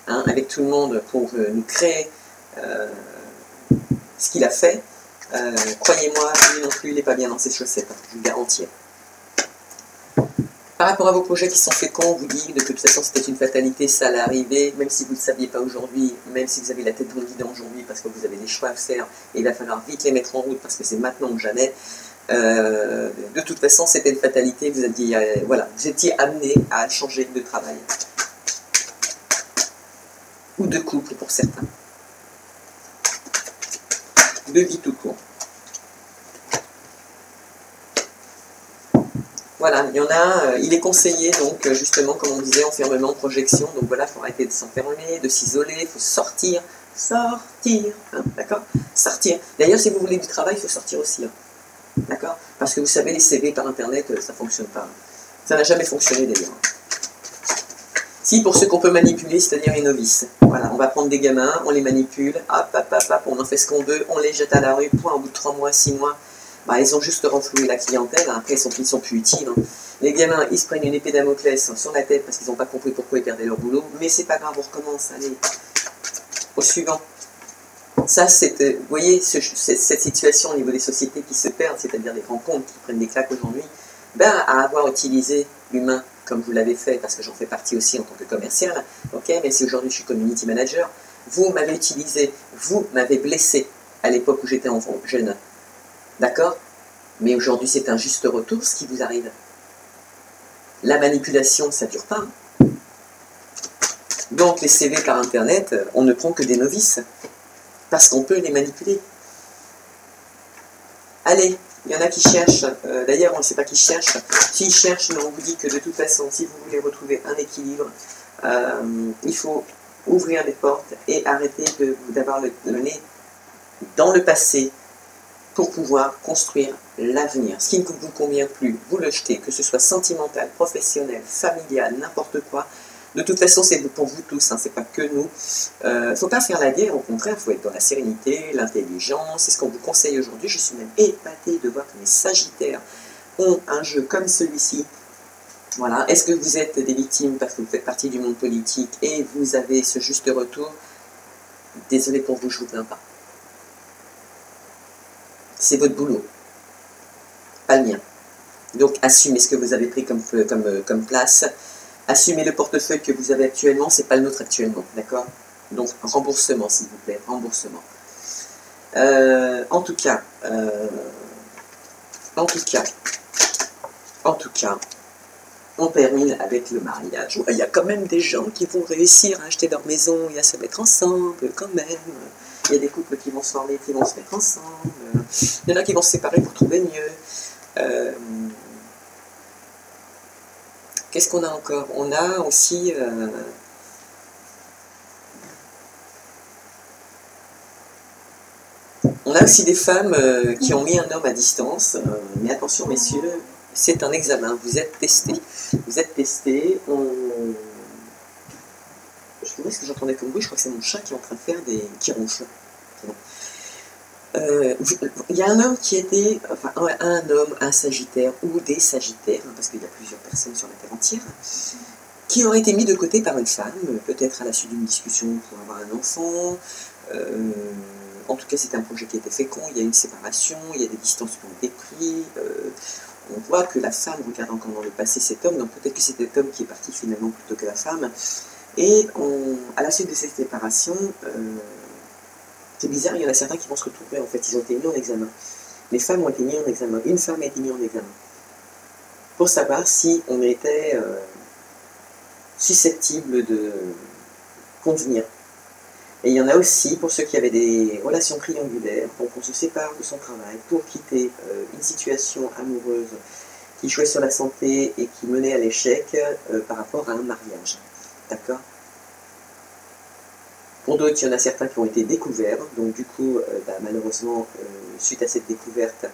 avec tout le monde pour nous créer ce qu'il a fait. Croyez-moi, lui non plus, il n'est pas bien dans ses chaussettes, je vous le garantis. Par rapport à vos projets qui sont féconds, on vous dit que de toute façon c'était une fatalité, ça allait arriver, même si vous ne le saviez pas aujourd'hui, même si vous avez la tête dans le guidon aujourd'hui parce que vous avez des choix à faire et il va falloir vite les mettre en route parce que c'est maintenant ou jamais. De toute façon, c'était une fatalité, vous étiez, voilà, vous étiez amené à changer de travail. Ou de couple pour certains. De vie tout court. Voilà, il y en a, il est conseillé, donc justement, comme on disait, enfermement, projection, donc voilà, il faut arrêter de s'enfermer, de s'isoler, il faut sortir, hein, d'accord, sortir. D'ailleurs, si vous voulez du travail, il faut sortir aussi, hein, d'accord, parce que vous savez, les CV par Internet, ça ne fonctionne pas. Ça n'a jamais fonctionné d'ailleurs. Si, pour ceux qu'on peut manipuler, c'est-à-dire les novices. Voilà, on va prendre des gamins, on les manipule, hop, on en fait ce qu'on veut, on les jette à la rue, point, au bout de 3 mois, 6 mois, bah, ils ont juste renfloué la clientèle, hein. Après ils sont plus utiles. Hein. Les gamins, ils se prennent une épée Damoclès sur la tête parce qu'ils n'ont pas compris pourquoi ils perdaient leur boulot, mais c'est pas grave, on recommence, allez, au suivant. Ça, vous voyez, cette situation au niveau des sociétés qui se perdent, c'est-à-dire des grands comptes qui prennent des claques aujourd'hui, ben, à avoir utilisé l'humain comme vous l'avez fait, parce que j'en fais partie aussi en tant que commercial, ok, mais si aujourd'hui je suis community manager, vous m'avez utilisé, vous m'avez blessé à l'époque où j'étais enfant, jeune. D'accord? Mais aujourd'hui, c'est un juste retour, ce qui vous arrive. La manipulation, ça ne dure pas. Donc, les CV par Internet, on ne prend que des novices. Parce qu'on peut les manipuler. Allez, il y en a qui cherchent. D'ailleurs, on ne sait pas qui cherchent. S'ils cherchent, mais on vous dit que de toute façon, si vous voulez retrouver un équilibre, il faut ouvrir les portes et arrêter d'avoir le nez dans le passé, pour pouvoir construire l'avenir. Ce qui ne vous convient plus, vous le jetez, que ce soit sentimental, professionnel, familial, n'importe quoi. De toute façon, c'est pour vous tous, hein, c'est pas que nous. Il ne faut pas faire la guerre, au contraire, il faut être dans la sérénité, l'intelligence. C'est ce qu'on vous conseille aujourd'hui. Je suis même épatée de voir que les Sagittaires ont un jeu comme celui-ci. Voilà. Est-ce que vous êtes des victimes parce que vous faites partie du monde politique et vous avez ce juste retour? Désolé pour vous, je ne vous plains pas. C'est votre boulot, pas le mien. Donc assumez ce que vous avez pris comme place, assumez le portefeuille que vous avez actuellement, c'est pas le nôtre actuellement, d'accord? Donc remboursement s'il vous plaît, remboursement. En tout cas, on termine avec le mariage. Il y a quand même des gens qui vont réussir à acheter leur maison et à se mettre ensemble, quand même. Il y a des couples qui vont se former, qui vont se mettre ensemble. Il y en a qui vont se séparer pour trouver mieux. Qu'est-ce qu'on a encore? On a aussi... on a aussi des femmes qui ont mis un homme à distance. Mais attention, messieurs, c'est un examen. Vous êtes testés. Vous êtes testés. Je sais pas ce que j'entendais comme bruit, je crois que c'est mon chat qui est en train de faire qui ronfle. Il y a un homme qui était, enfin un Sagittaire ou des Sagittaires, hein, parce qu'il y a plusieurs personnes sur la Terre entière, qui aurait été mis de côté par une femme, peut-être à la suite d'une discussion pour avoir un enfant. En tout cas, c'était un projet qui était fécond, il y a une séparation, il y a des distances qui ont été prises. On voit que la femme regarde encore dans le passé cet homme, donc peut-être que c'est cet homme qui est parti finalement plutôt que la femme. Et à la suite de cette séparation, c'est bizarre, il y en a certains qui vont se retrouver, en fait, ils ont été mis en examen. Les femmes ont été mises en examen, une femme a été mise en examen. Pour savoir si on était susceptible de convenir. Et il y en a aussi, pour ceux qui avaient des relations triangulaires, donc on se sépare de son travail pour quitter une situation amoureuse qui jouait sur la santé et qui menait à l'échec par rapport à un mariage. D'accord? Pour d'autres, il y en a certains qui ont été découverts. Donc du coup, malheureusement, suite à cette découverte,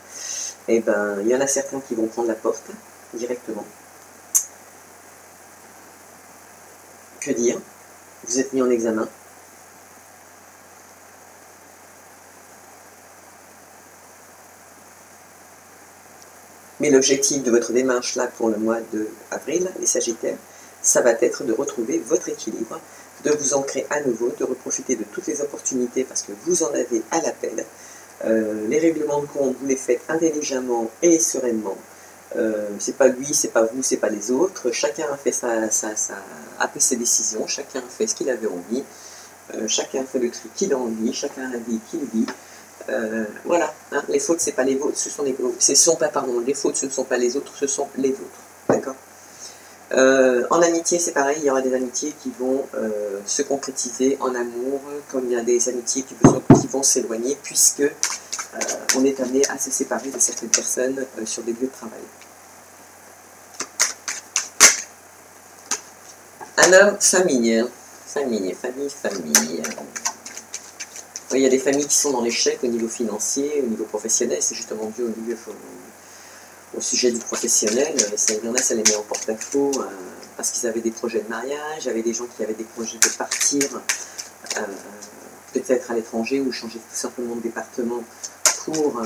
il y en a certains qui vont prendre la porte directement. Que dire? Vous êtes mis en examen. Mais l'objectif de votre démarche là pour le mois d'avril, les Sagittaires, ça va être de retrouver votre équilibre, de vous ancrer à nouveau, de reprofiter de toutes les opportunités parce que vous en avez à l'appel. Les règlements de compte, vous les faites intelligemment et sereinement. C'est pas lui, c'est pas vous, c'est pas les autres. Chacun a fait a pris ses décisions, chacun a fait ce qu'il avait envie, chacun a fait le truc qu'il a envie, chacun a la vie qu'il vit. Voilà, hein, les fautes, c'est pas les vôtres, ce sont les vôtres. Les fautes, ce ne sont pas les autres, ce sont les vôtres. D'accord. En amitié, c'est pareil, il y aura des amitiés qui vont se concrétiser en amour, comme il y a des amitiés qui vont s'éloigner, puisque on est amené à se séparer de certaines personnes sur des lieux de travail. Un homme, famille. Famille. Oui, il y a des familles qui sont dans l'échec au niveau financier, au niveau professionnel, c'est justement dû au sujet du professionnel. Il y en a, ça les met en porte-à-faux parce qu'ils avaient des projets de mariage, il y avait des gens qui avaient des projets de partir peut-être à l'étranger ou changer tout simplement de département pour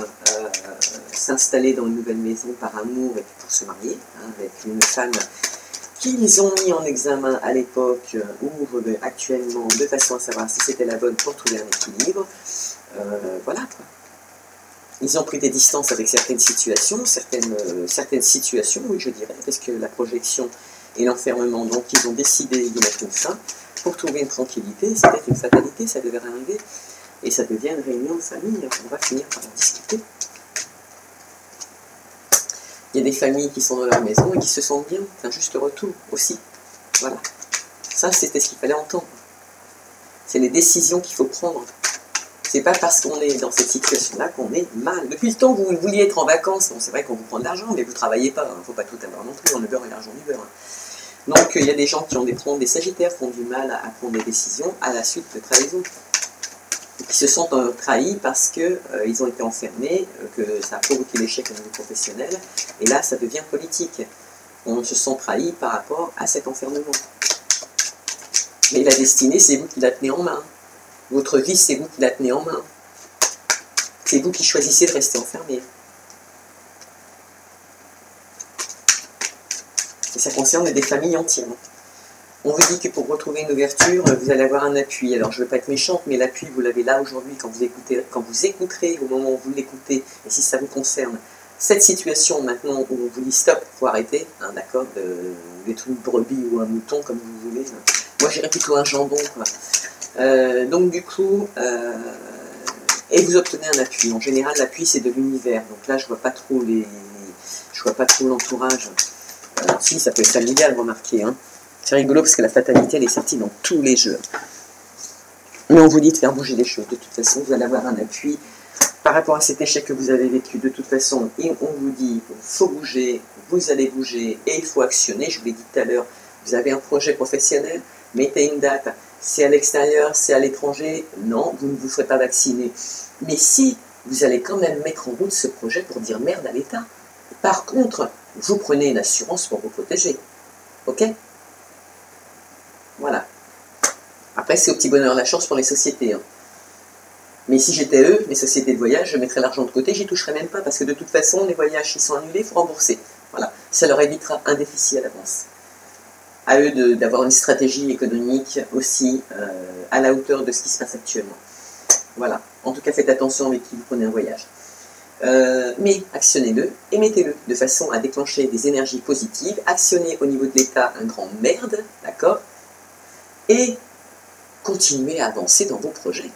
s'installer dans une nouvelle maison par amour et pour se marier avec une femme qu'ils ont mis en examen à l'époque ou actuellement de façon à savoir si c'était la bonne pour trouver un équilibre. Voilà quoi. Ils ont pris des distances avec certaines situations, certaines situations, oui je dirais, parce que la projection et l'enfermement, donc ils ont décidé de mettre une fin pour trouver une tranquillité. C'était une fatalité, ça devait arriver, et ça devient une réunion de famille, on va finir par en discuter. Il y a des familles qui sont dans leur maison et qui se sentent bien, c'est un juste retour aussi. Voilà. Ça, c'était ce qu'il fallait entendre. C'est les décisions qu'il faut prendre. C'est pas parce qu'on est dans cette situation-là qu'on est mal. Depuis le temps que vous vouliez être en vacances, bon, c'est vrai qu'on vous prend de l'argent, mais vous ne travaillez pas. Il ne faut pas tout avoir non plus, dans le beurre et l'argent du beurre. Donc, il y a des gens qui ont des Sagittaires qui ont du mal à prendre des décisions à la suite de trahison. Qui se sentent trahis parce qu'ils ont été enfermés, que ça a provoqué l'échec au niveau professionnel, et là ça devient politique. On se sent trahi par rapport à cet enfermement. Mais la destinée, c'est vous qui la tenez en main. Votre vie, c'est vous qui la tenez en main. C'est vous qui choisissez de rester enfermé. Et ça concerne des familles entières. On vous dit que pour retrouver une ouverture, vous allez avoir un appui. Alors, je ne veux pas être méchante, mais l'appui, vous l'avez là aujourd'hui quand vous écouterez, au moment où vous l'écoutez, et si ça vous concerne, cette situation maintenant où on vous dit stop, il faut arrêter, hein, d'accord, d'être une brebis ou un mouton, comme vous voulez. Moi, j'irais plutôt un jambon, quoi. Donc, du coup, et vous obtenez un appui. En général, l'appui, c'est de l'univers. Donc là, je vois pas trop l'entourage. Si, ça peut être familial, remarquez, hein. C'est rigolo parce que la fatalité, elle est sortie dans tous les jeux. Mais on vous dit de faire bouger les choses. De toute façon, vous allez avoir un appui par rapport à cet échec que vous avez vécu. De toute façon, et on vous dit, il faut bouger, vous allez bouger et il faut actionner. Je vous l'ai dit tout à l'heure, vous avez un projet professionnel, mettez une date. C'est à l'extérieur, c'est à l'étranger. Non, vous ne vous ferez pas vacciner. Mais si vous allez quand même mettre en route ce projet pour dire merde à l'État. Par contre, vous prenez une assurance pour vous protéger. Ok ? Voilà. Après, c'est au petit bonheur la chance pour les sociétés. Hein. Mais si j'étais eux, les sociétés de voyage, je mettrais l'argent de côté, j'y toucherais même pas, parce que de toute façon, les voyages qui sont annulés, il faut rembourser. Voilà. Ça leur évitera un déficit à l'avance. À eux d'avoir une stratégie économique aussi à la hauteur de ce qui se passe actuellement. Voilà. En tout cas, faites attention avec qui vous prenez un voyage. Mais actionnez-le et mettez-le de façon à déclencher des énergies positives. Actionnez au niveau de l'État un grand merde, d'accord ? Et continuez à avancer dans vos projets.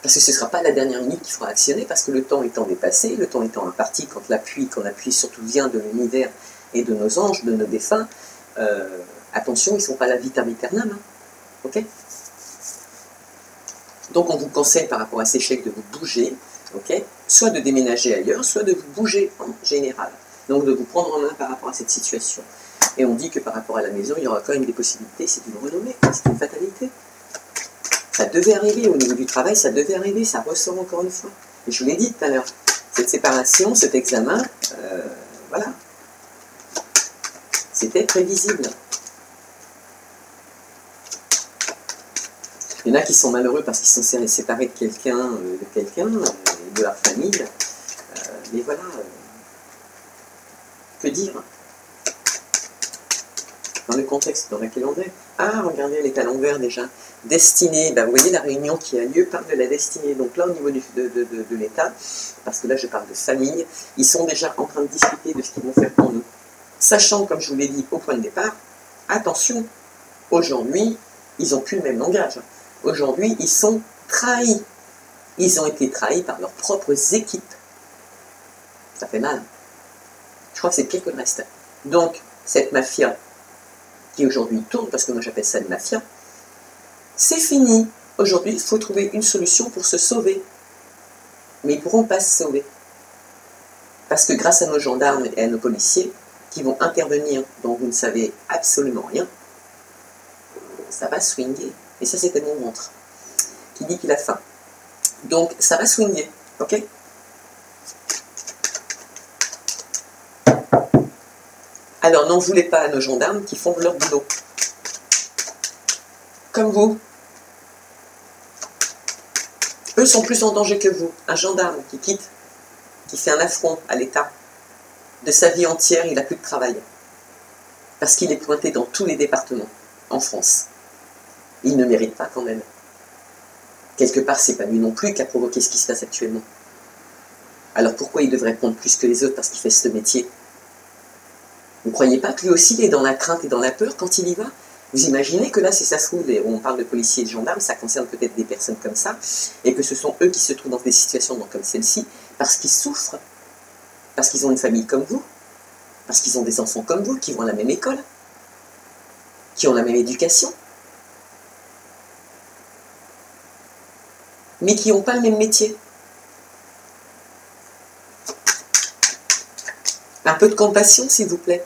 Parce que ce ne sera pas la dernière minute qu'il faudra actionner, parce que le temps étant dépassé, le temps étant imparti, quand l'appui surtout vient de l'univers et de nos anges, de nos défunts, attention, ils ne sont pas là vitam aeternam. Hein. Ok ? Donc on vous conseille par rapport à ces chèques de vous bouger, ok ? Soit de déménager ailleurs, soit de vous bouger en général. Donc de vous prendre en main par rapport à cette situation. Et on dit que par rapport à la maison, il y aura quand même des possibilités, c'est une renommée, c'est une fatalité. Ça devait arriver au niveau du travail, ça devait arriver, ça ressort encore une fois. Et je vous l'ai dit tout à l'heure, cette séparation, cet examen, voilà, c'était prévisible. Il y en a qui sont malheureux parce qu'ils sont séparés de quelqu'un, de leur famille. Mais voilà, que dire dans le contexte dans lequel on est. Ah, regardez, elle est à l'envers déjà. Destinée, ben, vous voyez la réunion qui a lieu parle de la destinée. Donc là, au niveau de l'État, parce que là, je parle de famille, ils sont déjà en train de discuter de ce qu'ils vont faire pour nous. Sachant, comme je vous l'ai dit au point de départ, attention, aujourd'hui, ils n'ont plus le même langage. Aujourd'hui, ils sont trahis. Ils ont été trahis par leurs propres équipes. Ça fait mal. Je crois que c'est pire que le reste. Donc, cette mafia qui aujourd'hui tourne, parce que moi j'appelle ça une mafia, c'est fini. Aujourd'hui, il faut trouver une solution pour se sauver. Mais ils ne pourront pas se sauver. Parce que grâce à nos gendarmes et à nos policiers, qui vont intervenir, dont vous ne savez absolument rien, ça va swinguer. Et ça, c'était mon ventre, qui dit qu'il a faim. Donc, ça va swinguer, ok? Alors, n'en voulez pas à nos gendarmes qui font leur boulot. Comme vous. Eux sont plus en danger que vous. Un gendarme qui quitte, qui fait un affront à l'État, de sa vie entière, il n'a plus de travail. Parce qu'il est pointé dans tous les départements, en France. Il ne mérite pas quand même. Quelque part, c'est pas lui non plus qui a provoqué ce qui se passe actuellement. Alors pourquoi il devrait prendre plus que les autres parce qu'il fait ce métier? Vous ne croyez pas que lui aussi il est dans la crainte et dans la peur quand il y va? Vous imaginez que là, si ça se trouve, on parle de policiers et de gendarmes, ça concerne peut-être des personnes comme ça, et que ce sont eux qui se trouvent dans des situations comme celle-ci, parce qu'ils souffrent, parce qu'ils ont une famille comme vous, parce qu'ils ont des enfants comme vous, qui vont à la même école, qui ont la même éducation, mais qui n'ont pas le même métier. Un peu de compassion, s'il vous plaît.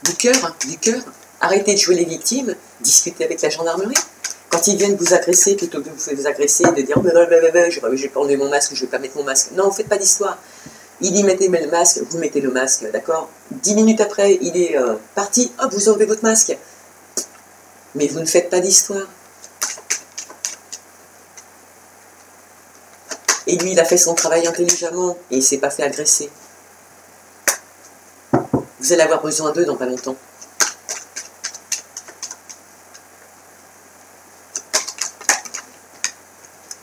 Du cœur, du cœur. Arrêtez de jouer les victimes, discutez avec la gendarmerie. Quand ils viennent vous agresser, plutôt que de vous agresser, de dire « j'ai pas enlevé mon masque, je vais pas mettre mon masque ». Non, faites pas d'histoire. Il dit « mettez le masque », vous mettez le masque, d'accord? 10 minutes après, il est parti, hop, vous enlevez votre masque. Mais vous ne faites pas d'histoire. Et lui, il a fait son travail intelligemment et il ne s'est pas fait agresser. Vous allez avoir besoin d'eux dans pas longtemps.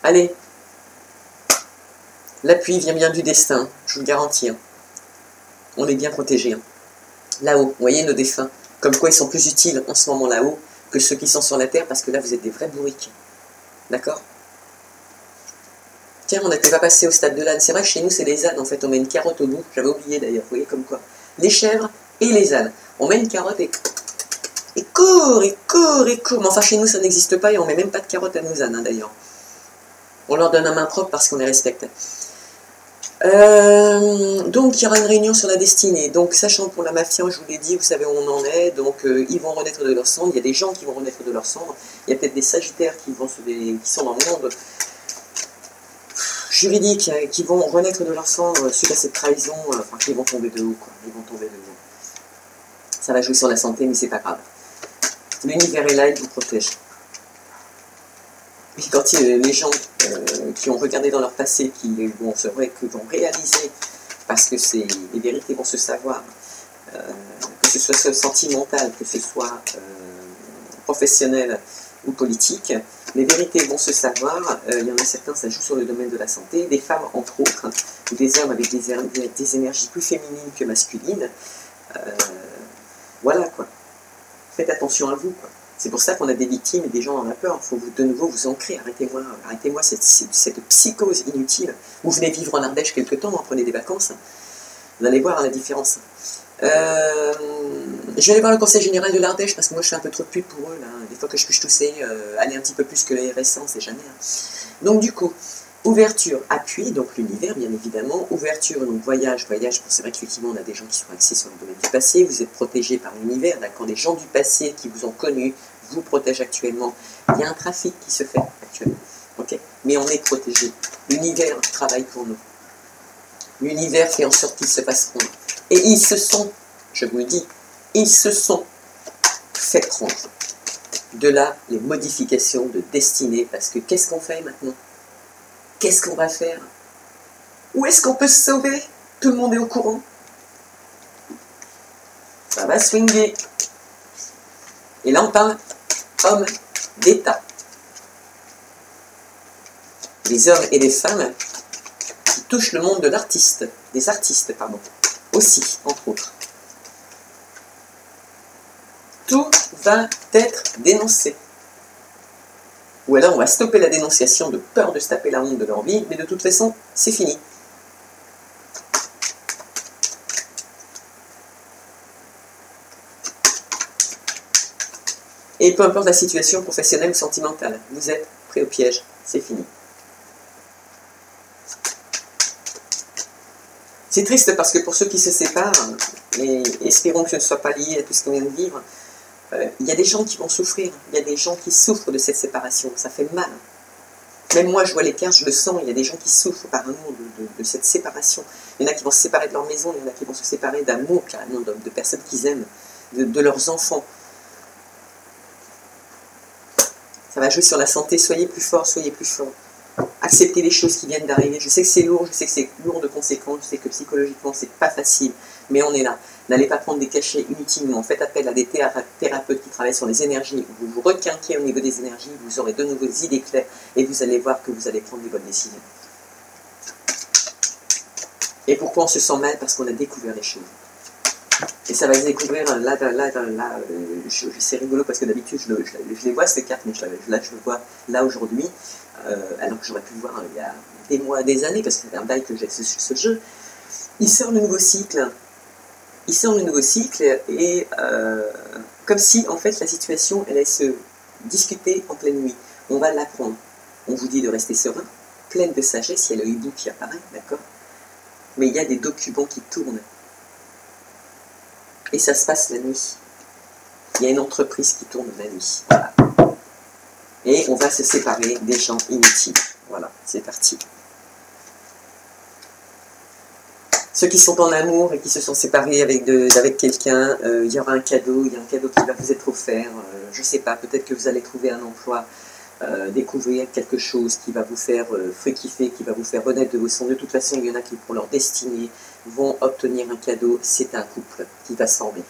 Allez. L'appui vient bien du destin, je vous le garantis. Hein. On est bien protégés. Hein. Là-haut, vous voyez nos défunts. Comme quoi ils sont plus utiles en ce moment là-haut que ceux qui sont sur la terre parce que là, vous êtes des vrais bourriques. D'accord? Tiens, on n'était pas passé au stade de l'âne. C'est vrai que chez nous, c'est les ânes, en fait. On met une carotte au bout. J'avais oublié, d'ailleurs. Vous voyez, comme quoi. Les chèvres et les ânes. On met une carotte et court, et court, et court. Mais enfin, chez nous, ça n'existe pas et on met même pas de carotte à nos ânes, hein, d'ailleurs. On leur donne un main propre parce qu'on les respecte. Donc, il y aura une réunion sur la destinée. Donc, sachant pour la mafia, je vous l'ai dit, vous savez où on en est. Donc, ils vont renaître de leur cendre. Il y a des gens qui vont renaître de leur cendre. Il y a peut-être des sagittaires qui sont dans le monde juridiques qui vont renaître de leur cendre suite à cette trahison, enfin qui vont tomber de haut, quoi. Ils vont tomber de haut. Ça va jouer sur la santé, mais c'est pas grave. L'univers est là, il vous protège. Puis quand les gens qui ont regardé dans leur passé, qui vont réaliser, parce que les vérités vont se savoir, que ce soit sentimental, que ce soit professionnel ou politique, les vérités vont se savoir. Il y en a certains, ça joue sur le domaine de la santé, des femmes entre autres, ou des hommes avec des énergies plus féminines que masculines. Voilà quoi. Faites attention à vous, quoi. C'est pour ça qu'on a des victimes et des gens dans la peur. Il faut de nouveau vous ancrer. Arrêtez-moi cette psychose inutile. Vous venez vivre en Ardèche quelque temps, prenez des vacances. Vous allez voir la différence. Je vais aller voir le conseil général de l'Ardèche parce que moi je fais un peu trop de pub pour eux. Là. Des fois que je puisse tousser, aller un petit peu plus que les RSA, on sait jamais. Hein. Donc du coup, ouverture, appui, donc l'univers bien évidemment. Ouverture, donc voyage. C'est vrai qu'effectivement on a des gens qui sont axés sur le domaine du passé. Vous êtes protégés par l'univers. Quand des gens du passé qui vous ont connu vous protège actuellement. Il y a un trafic qui se fait actuellement. Okay, mais on est protégé. L'univers travaille pour nous. L'univers fait en sorte qu'ils se fassent prendre. Et ils se sont, je vous le dis, ils se sont fait prendre. De là, les modifications de destinée. Parce que qu'est-ce qu'on fait maintenant? Qu'est-ce qu'on va faire? Où est-ce qu'on peut se sauver? Tout le monde est au courant. Ça va swinguer. Et là, on parle hommes d'État. Les hommes et les femmes qui touchent le monde de l'artiste, des artistes, pardon, aussi, entre autres. Tout va être dénoncé. Ou alors on va stopper la dénonciation de peur de se taper la honte de leur vie, mais de toute façon, c'est fini. Et peu importe la situation professionnelle ou sentimentale, vous êtes pris au piège, c'est fini. C'est triste parce que pour ceux qui se séparent, et espérons que ce ne soit pas lié à tout ce qu'on vient de vivre, il y a des gens qui vont souffrir, il y a des gens qui souffrent de cette séparation, ça fait mal. Même moi, je vois les cartes, je le sens, il y a des gens qui souffrent par amour de cette séparation. Il y en a qui vont se séparer de leur maison, il y en a qui vont se séparer d'amour, carrément, de personnes qu'ils aiment, de leurs enfants. Ça va jouer sur la santé, soyez plus forts, soyez plus forts. Acceptez les choses qui viennent d'arriver. Je sais que c'est lourd, je sais que c'est lourd de conséquences, je sais que psychologiquement c'est pas facile, mais on est là. N'allez pas prendre des cachets inutilement. Faites appel à des thérapeutes qui travaillent sur les énergies. Vous vous requinquez au niveau des énergies, vous aurez de nouvelles idées claires et vous allez voir que vous allez prendre des bonnes décisions. Et pourquoi on se sent mal? Parce qu'on a découvert les choses. Et ça va se découvrir là, c'est rigolo parce que d'habitude je les vois ces cartes, mais là je le vois là aujourd'hui, alors que j'aurais pu le voir il y a des mois, des années, parce que c'est un bail que j'ai ce jeu. Il sort le nouveau cycle, et comme si en fait la situation elle allait se discuter en pleine nuit. On va l'apprendre. On vous dit de rester serein, pleine de sagesse, il y a le hibou qui apparaît, d'accord? Mais il y a des documents qui tournent. Et ça se passe la nuit. Il y a une entreprise qui tourne la nuit. Voilà. Et on va se séparer des gens inutiles. Voilà, c'est parti. Ceux qui sont en amour et qui se sont séparés avec quelqu'un, il y aura un cadeau, il y a un cadeau qui va vous être offert. Je ne sais pas, peut-être que vous allez trouver un emploi, découvrir quelque chose qui va vous faire kiffer, qui va vous faire renaître de vos cendres. De toute façon, il y en a qui, pour leur destinée, vont obtenir un cadeau. C'est un couple qui va se former.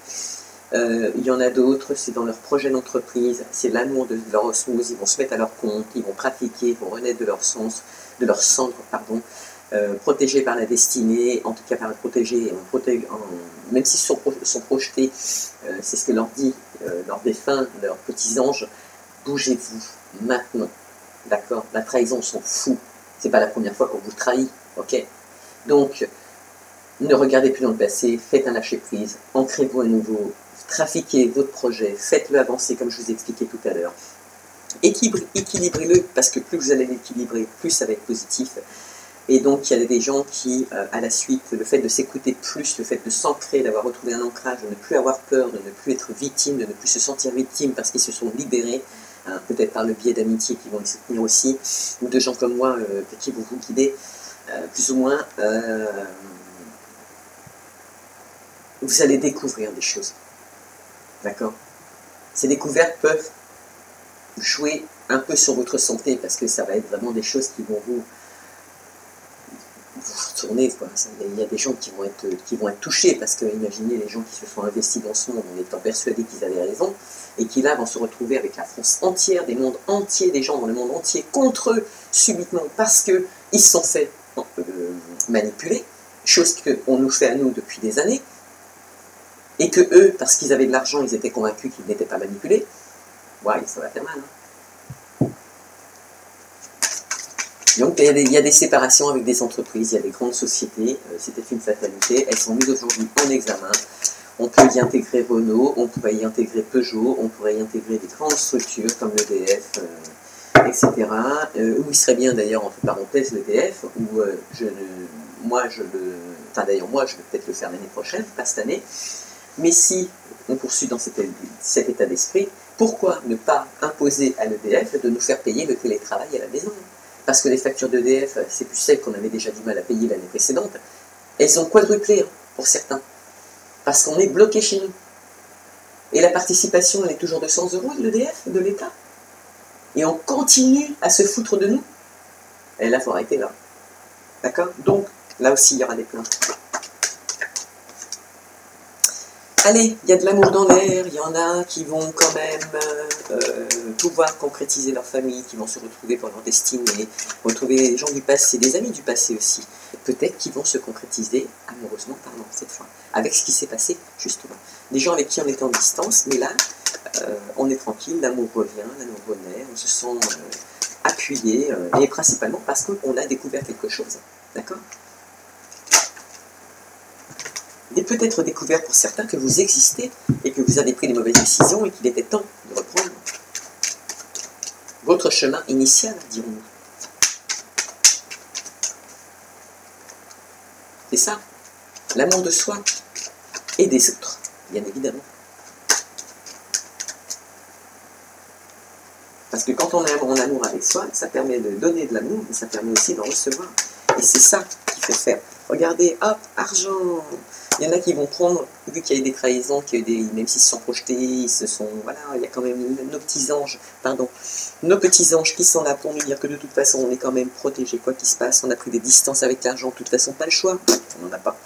Il y en a d'autres, c'est dans leur projet d'entreprise, c'est l'amour de leur osmose, ils vont se mettre à leur compte, ils vont pratiquer, ils vont renaître de leur cendre, pardon, protégés par la destinée, en tout cas par protéger, même s'ils sont projetés, c'est ce que leur dit leurs défunts, leurs petits anges, bougez-vous maintenant, d'accord? La trahison, on s'en fout, c'est pas la première fois qu'on vous trahit, ok? Donc, ne regardez plus dans le passé, faites un lâcher-prise, ancrez-vous à nouveau, trafiquez votre projet, faites-le avancer comme je vous ai expliqué tout à l'heure. Équilibrez-le, parce que plus vous allez l'équilibrer, plus ça va être positif. Et donc, il y a des gens qui, à la suite, le fait de s'écouter plus, le fait de s'ancrer, d'avoir retrouvé un ancrage, de ne plus avoir peur, de ne plus être victime, de ne plus se sentir victime parce qu'ils se sont libérés, hein, peut-être par le biais d'amitié qui vont les soutenir aussi, ou de gens comme moi qui vont vous guider, plus ou moins, vous allez découvrir des choses. D'accord? Ces découvertes peuvent jouer un peu sur votre santé, parce que ça va être vraiment des choses qui vont vous retourner, quoi. Il y a des gens qui vont être touchés, parce que imaginez les gens qui se sont investis dans ce monde en étant persuadés qu'ils avaient raison, et qui là vont se retrouver avec la France entière, des mondes entiers, des gens dans le monde entier contre eux, subitement, parce qu'ils se sont fait manipuler, chose qu'on nous fait à nous depuis des années, et que eux, parce qu'ils avaient de l'argent, ils étaient convaincus qu'ils n'étaient pas manipulés. Ouais, ça va faire mal. Hein. Donc il y a des séparations avec des entreprises, il y a des grandes sociétés, c'était une fatalité, elles sont mises aujourd'hui en examen. On peut y intégrer Renault, on pourrait y intégrer Peugeot, on pourrait y intégrer des grandes structures comme l'EDF, etc. Où il serait bien d'ailleurs, entre parenthèses, l'EDF, où moi je vais peut-être le faire l'année prochaine, pas cette année. Mais si on poursuit dans cet état d'esprit, pourquoi ne pas imposer à l'EDF de nous faire payer le télétravail à la maison? Parce que les factures d'EDF, c'est plus celles qu'on avait déjà du mal à payer l'année précédente, elles ont quadruplé pour certains. Parce qu'on est bloqué chez nous. Et la participation, elle est toujours de 100 € de l'EDF, de l'État. Et on continue à se foutre de nous. Et là, il faut arrêter là. D'accord? Donc, là aussi, il y aura des plaintes. Allez, il y a de l'amour dans l'air, il y en a qui vont quand même pouvoir concrétiser leur famille, qui vont se retrouver pour leur destinée, retrouver des gens du passé, des amis du passé aussi. Peut-être qu'ils vont se concrétiser, amoureusement parlant, cette fois, avec ce qui s'est passé, justement. Des gens avec qui on était en distance, mais là, on est tranquille, l'amour revient, l'amour renaît, on se sent appuyé, et principalement parce qu'on a découvert quelque chose, d'accord? Il est peut-être découvert pour certains que vous existez et que vous avez pris des mauvaises décisions et qu'il était temps de reprendre votre chemin initial, dirons-nous. C'est ça, l'amour de soi et des autres, bien évidemment. Parce que quand on est en amour avec soi, ça permet de donner de l'amour, mais ça permet aussi d'en recevoir. Et c'est ça qu'il faut faire. Regardez, hop, argent. Il y en a qui vont prendre, vu qu'il y a eu des trahisons, même s'ils se sont projetés, voilà, il y a quand même nos petits anges, qui sont là pour nous dire que de toute façon, on est quand même protégé, quoi qu'il se passe. On a pris des distances avec l'argent, de toute façon, pas le choix, on n'en a pas.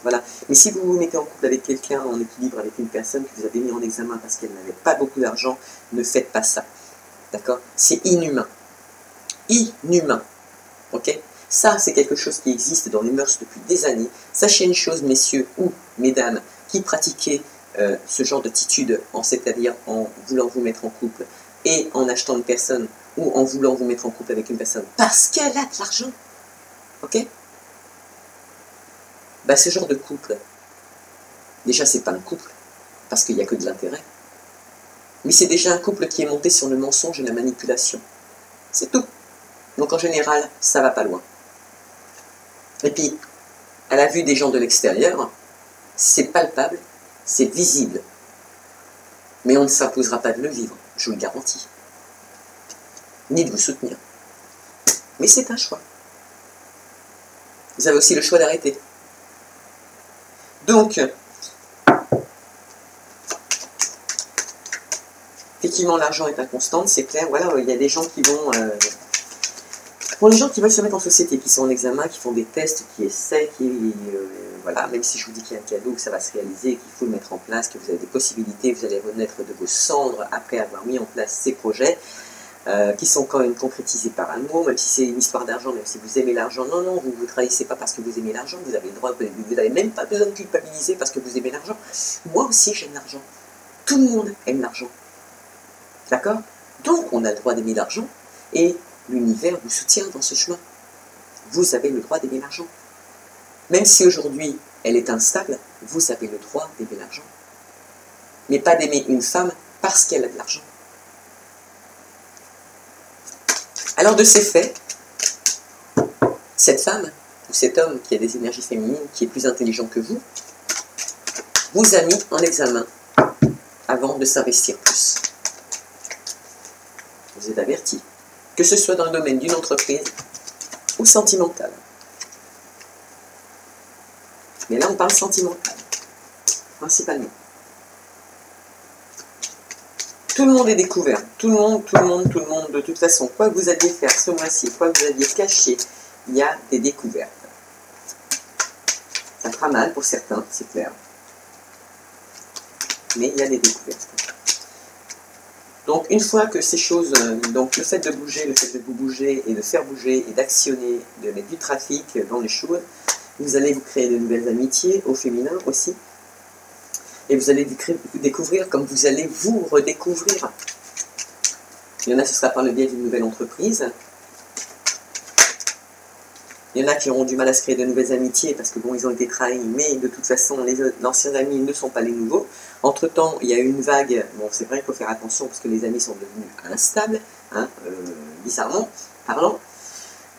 Voilà. Mais si vous vous mettez en couple avec quelqu'un, en équilibre avec une personne que vous avez mis en examen parce qu'elle n'avait pas beaucoup d'argent, ne faites pas ça. D'accord? C'est inhumain. Inhumain. Ok? Ça, c'est quelque chose qui existe dans les mœurs depuis des années. Sachez une chose, messieurs ou mesdames, qui pratiquez ce genre d'attitude, c'est-à-dire en voulant vous mettre en couple et en achetant une personne ou en voulant vous mettre en couple avec une personne parce qu'elle a de l'argent. Ok? Bah, ce genre de couple, déjà, c'est pas un couple, parce qu'il n'y a que de l'intérêt. Mais c'est déjà un couple qui est monté sur le mensonge et la manipulation. C'est tout. Donc en général, ça va pas loin. Et puis, à la vue des gens de l'extérieur, c'est palpable, c'est visible. Mais on ne s'imposera pas de le vivre, je vous le garantis. Ni de vous soutenir. Mais c'est un choix. Vous avez aussi le choix d'arrêter. Donc, effectivement, l'argent est inconstante, c'est clair. Voilà, il y a des gens qui vont... Pour les gens qui veulent se mettre en société, qui sont en examen, qui font des tests, qui essaient, voilà, même si je vous dis qu'il y a un cadeau, que ça va se réaliser, qu'il faut le mettre en place, que vous avez des possibilités, vous allez renaître de vos cendres après avoir mis en place ces projets, qui sont quand même concrétisés par amour, même si c'est une histoire d'argent, même si vous aimez l'argent, non, vous ne vous trahissez pas parce que vous aimez l'argent, vous avez le droit, vous n'avez même pas besoin de culpabiliser parce que vous aimez l'argent. Moi aussi, j'aime l'argent. Tout le monde aime l'argent. D'accord? Donc, on a le droit d'aimer l'argent, et l'univers vous soutient dans ce chemin. Vous avez le droit d'aimer l'argent. Même si aujourd'hui, elle est instable, vous avez le droit d'aimer l'argent. Mais pas d'aimer une femme parce qu'elle a de l'argent. Alors de ces faits, cette femme, ou cet homme qui a des énergies féminines, qui est plus intelligent que vous a mis en examen avant de s'investir plus. Vous êtes avertis. Que ce soit dans le domaine d'une entreprise ou sentimental. Mais là, on parle sentimental, principalement. Tout le monde est découvert. Tout le monde. De toute façon, quoi que vous alliez faire ce mois-ci, quoi que vous alliez cacher, il y a des découvertes. Ça fera mal pour certains, c'est clair. Mais il y a des découvertes. Donc une fois que ces choses, donc le fait de bouger, le fait de vous bouger et de faire bouger et d'actionner, de mettre du trafic dans les choses, vous allez vous créer de nouvelles amitiés au féminin aussi. Et vous allez découvrir comme vous allez vous redécouvrir. Il y en a, ce sera par le biais d'une nouvelle entreprise. Il y en a qui auront du mal à se créer de nouvelles amitiés parce que bon, ils ont été trahis, mais de toute façon, les anciens amis ne sont pas les nouveaux. Entre-temps, il y a eu une vague. Bon, c'est vrai qu'il faut faire attention parce que les amis sont devenus instables, hein, bizarrement parlant.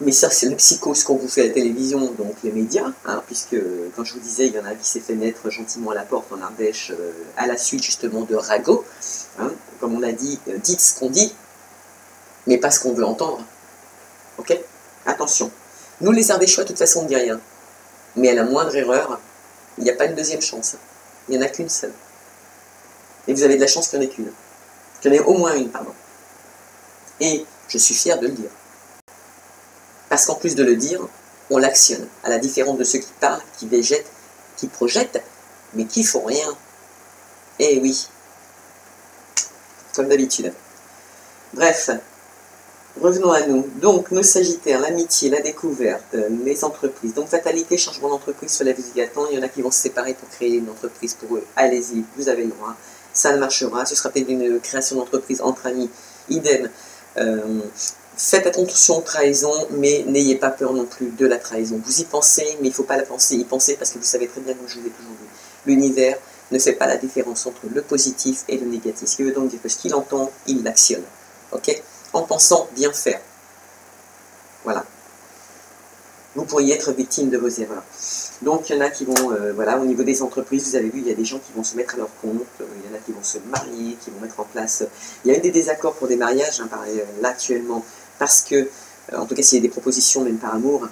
Mais ça, c'est la psychose qu'on vous fait à la télévision, donc les médias, hein, puisque, quand je vous disais, il y en a un qui s'est fait mettre gentiment à la porte en Ardèche, à la suite justement de ragots, hein, comme on a dit, dites ce qu'on dit, mais pas ce qu'on veut entendre. Ok? Attention. Nous, les Ardéchois, de toute façon, on ne dit rien. Mais à la moindre erreur, il n'y a pas une deuxième chance. Il n'y en a qu'une seule. Et vous avez de la chance qu'il n'y en ait qu'une. Qu'il y en ait au moins une, pardon. Et je suis fier de le dire. Parce qu'en plus de le dire, on l'actionne, à la différence de ceux qui parlent, qui végètent, qui projettent, mais qui font rien. Eh oui, comme d'habitude. Bref, revenons à nous. Donc, nos Sagittaires, l'amitié, la découverte, les entreprises. Donc, fatalité, changement d'entreprise, cela vous y attend. Il y en a qui vont se séparer pour créer une entreprise pour eux. Allez-y, vous avez le droit. Ça ne marchera. Ce sera peut-être une création d'entreprise entre amis. Idem. Faites attention aux trahisons, mais n'ayez pas peur non plus de la trahison. Vous y pensez, mais il ne faut pas la penser, y penser, parce que vous savez très bien, comme je vous ai toujours dit, l'univers ne fait pas la différence entre le positif et le négatif. Ce qui veut donc dire que ce qu'il entend, il l'actionne. Ok? En pensant bien faire. Voilà. Vous pourriez être victime de vos erreurs. Donc, il y en a qui vont, voilà, au niveau des entreprises, vous avez vu, il y a des gens qui vont se mettre à leur compte, il y en a qui vont se marier, qui vont mettre en place... Il y a eu des désaccords pour des mariages, hein, là, actuellement, parce que, en tout cas, s'il y a des propositions, même par amour,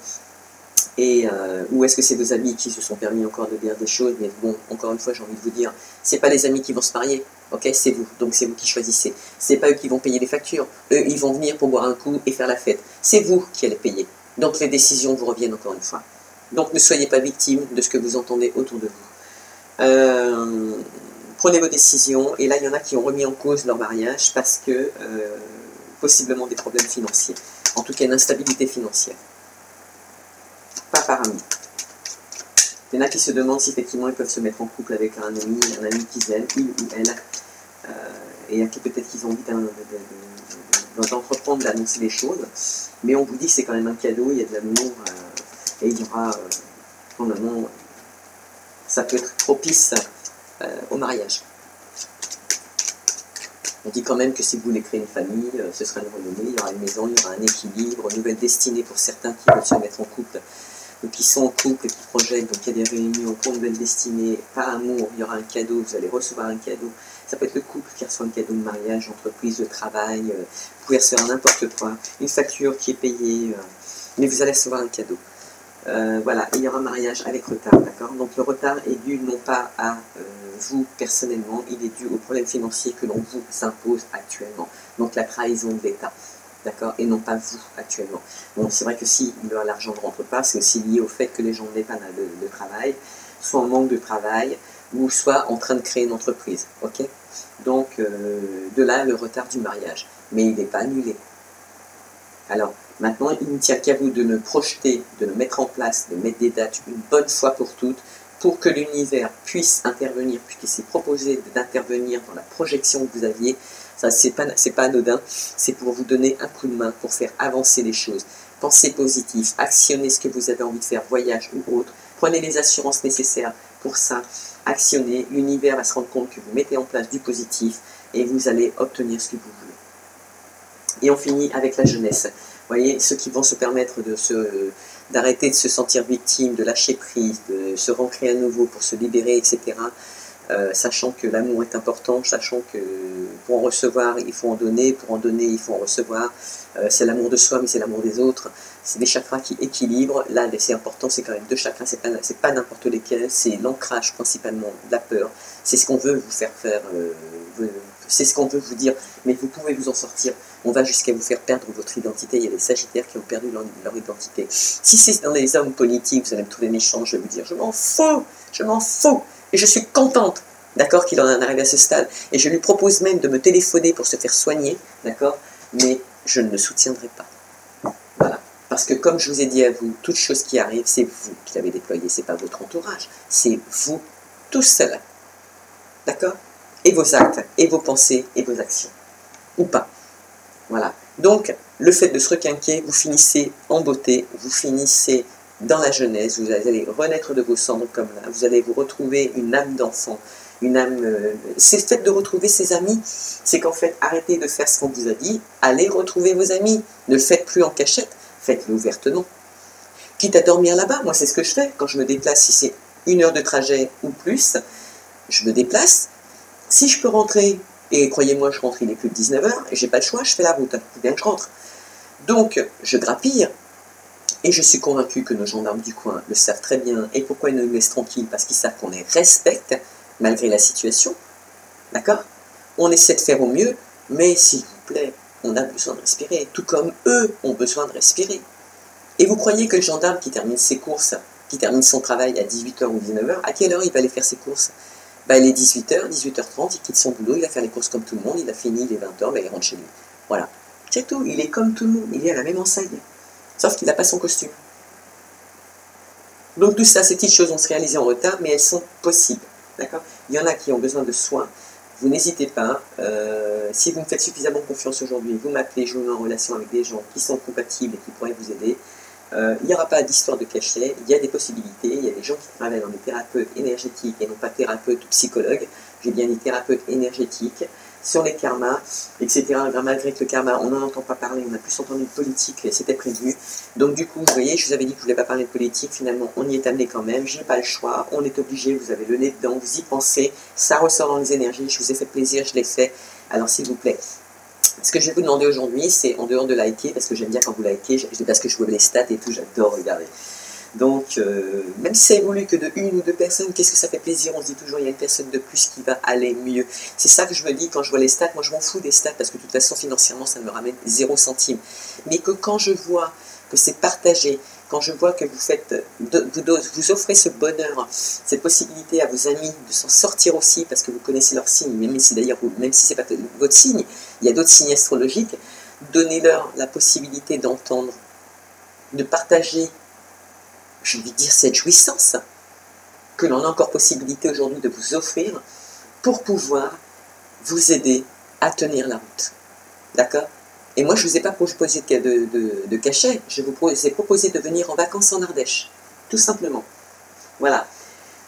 et ou est-ce que c'est vos amis qui se sont permis encore de dire des choses, mais bon, encore une fois, j'ai envie de vous dire, c'est pas les amis qui vont se marier, ok, c'est vous, donc c'est vous qui choisissez. C'est pas eux qui vont payer les factures, eux, ils vont venir pour boire un coup et faire la fête. C'est vous qui allez payer. Donc les décisions vous reviennent encore une fois. Donc ne soyez pas victime de ce que vous entendez autour de vous. Prenez vos décisions, et là, il y en a qui ont remis en cause leur mariage parce que, possiblement des problèmes financiers. En tout cas, une instabilité financière. Pas par ami. Il y en a qui se demandent si effectivement ils peuvent se mettre en couple avec un ami qu'ils aiment, il ou elle, et il y a qui peut-être qu'ils ont envie d'entreprendre, d'annoncer des choses, mais on vous dit que c'est quand même un cadeau, il y a de l'amour, et il y aura, probablement, ça peut être propice au mariage. On dit quand même que si vous voulez créer une famille, ce sera une renommée, il y aura une maison, il y aura un équilibre, une nouvelle destinée pour certains qui veulent se mettre en couple, ou qui sont en couple et qui projettent, donc il y a des réunions pour une nouvelle destinée, par amour, il y aura un cadeau, vous allez recevoir un cadeau. Ça peut être le couple qui reçoit un cadeau de mariage, entreprise, de travail, vous pouvez recevoir n'importe quoi, une facture qui est payée, mais vous allez recevoir un cadeau. Voilà, et il y aura un mariage avec retard, d'accord? Donc le retard est dû non pas à vous personnellement, il est dû aux problèmes financiers que l'on vous impose actuellement. Donc la trahison de l'État, d'accord? Et non pas vous actuellement. Bon, c'est vrai que si l'argent ne rentre pas, c'est aussi lié au fait que les gens n'aient pas de travail, soit en manque de travail, ou soit en train de créer une entreprise, ok? Donc de là le retard du mariage, mais il n'est pas annulé. Alors, maintenant, il ne tient qu'à vous de le projeter, de le mettre en place, de mettre des dates une bonne fois pour toutes, pour que l'univers puisse intervenir, puisse proposer d'intervenir dans la projection que vous aviez. Ça, c'est pas anodin, c'est pour vous donner un coup de main, pour faire avancer les choses. Pensez positif, actionnez ce que vous avez envie de faire, voyage ou autre. Prenez les assurances nécessaires pour ça, actionnez. L'univers va se rendre compte que vous mettez en place du positif et vous allez obtenir ce que vous voulez. Et on finit avec la jeunesse. Vous voyez, ceux qui vont se permettre d'arrêter de se sentir victime, de lâcher prise, de se recréer à nouveau pour se libérer, etc. Sachant que l'amour est important, sachant que pour en recevoir, il faut en donner, pour en donner, il faut en recevoir. C'est l'amour de soi, mais c'est l'amour des autres. C'est des chakras qui équilibrent. Là, c'est important, c'est quand même deux chakras, c'est pas n'importe lesquels, c'est l'ancrage principalement de la peur. C'est ce qu'on veut vous faire faire, c'est ce qu'on veut vous dire, mais vous pouvez vous en sortir. On va jusqu'à vous faire perdre votre identité. Il y a des Sagittaires qui ont perdu leur identité. Si c'est dans les hommes politiques, vous allez me trouver méchant, je vais vous dire, je m'en fous, et je suis contente, d'accord, qu'il en arrive à ce stade, et je lui propose même de me téléphoner pour se faire soigner, d'accord, mais je ne le soutiendrai pas. Voilà. Parce que comme je vous ai dit à vous, toute chose qui arrive, c'est vous qui l'avez déployée, c'est pas votre entourage, c'est vous, tout seul. D'accord? Et vos actes, et vos pensées, et vos actions. Ou pas. Voilà. Donc, le fait de se requinquer, vous finissez en beauté, vous finissez dans la jeunesse, vous allez renaître de vos cendres comme là, vous allez vous retrouver une âme d'enfant, une âme... C'est le fait de retrouver ses amis, c'est qu'en fait, arrêtez de faire ce qu'on vous a dit, allez retrouver vos amis, ne le faites plus en cachette, faites-le ouvertement. Quitte à dormir là-bas, moi c'est ce que je fais quand je me déplace, si c'est 1 heure de trajet ou plus, je me déplace. Si je peux rentrer, et croyez-moi, je rentre, il est plus de 19 h, et j'ai pas le choix, je fais la route, il faut bien que je rentre. Donc, je grappille, et je suis convaincu que nos gendarmes du coin le savent très bien. Et pourquoi ils nous laissent tranquilles? Parce qu'ils savent qu'on les respecte, malgré la situation. D'accord? On essaie de faire au mieux, mais s'il vous plaît, on a besoin de respirer, tout comme eux ont besoin de respirer. Et vous croyez que le gendarme qui termine ses courses, qui termine son travail à 18 h ou 19 h, à quelle heure il va aller faire ses courses? Ben, il est 18 h, 18 h 30, il quitte son boulot, il va faire les courses comme tout le monde, il a fini, il est 20 h, ben, il rentre chez lui. Voilà. C'est tout, il est comme tout le monde, il est à la même enseigne. Sauf qu'il n'a pas son costume. Donc tout ça, ces petites choses vont se réaliser en retard, mais elles sont possibles. D'accord? Il y en a qui ont besoin de soins. Vous n'hésitez pas, si vous me faites suffisamment confiance aujourd'hui, vous m'appelez, je vous mets en relation avec des gens qui sont compatibles et qui pourraient vous aider. Il n'y aura pas d'histoire de cachet, il y a des possibilités, il y a des gens qui travaillent dans les thérapeutes énergétiques et non pas thérapeutes ou psychologues, j'ai bien dit thérapeutes énergétiques, sur les karmas, etc. Malgré que le karma, on n'en entend pas parler, on a plus entendu de politique, c'était prévu. Donc du coup, vous voyez, je vous avais dit que je ne voulais pas parler de politique, finalement on y est amené quand même, je n'ai pas le choix, on est obligé, vous avez le nez dedans, vous y pensez, ça ressort dans les énergies, je vous ai fait plaisir, je l'ai fait, alors s'il vous plaît. Ce que je vais vous demander aujourd'hui, c'est en dehors de liker, parce que j'aime bien quand vous likez, parce que je vois les stats et tout, j'adore regarder. Donc, même si ça évolue que de 1 ou 2 personnes, qu'est-ce que ça fait plaisir? On se dit toujours, il y a une personne de plus qui va aller mieux. C'est ça que je me dis quand je vois les stats. Moi, je m'en fous des stats, parce que de toute façon, financièrement, ça ne me ramène 0 centime. Mais que quand je vois que c'est partagé, quand je vois que vous faites, vous offrez ce bonheur, cette possibilité à vos amis de s'en sortir aussi, parce que vous connaissez leur signe, même si d'ailleurs, même si c'est pas votre signe, il y a d'autres signes astrologiques, donnez-leur la possibilité d'entendre, de partager, j'ai envie de dire, cette jouissance que l'on a encore possibilité aujourd'hui de vous offrir pour pouvoir vous aider à tenir la route. D'accord? Et moi, je ne vous ai pas proposé de cachet, je vous ai proposé de venir en vacances en Ardèche, tout simplement. Voilà.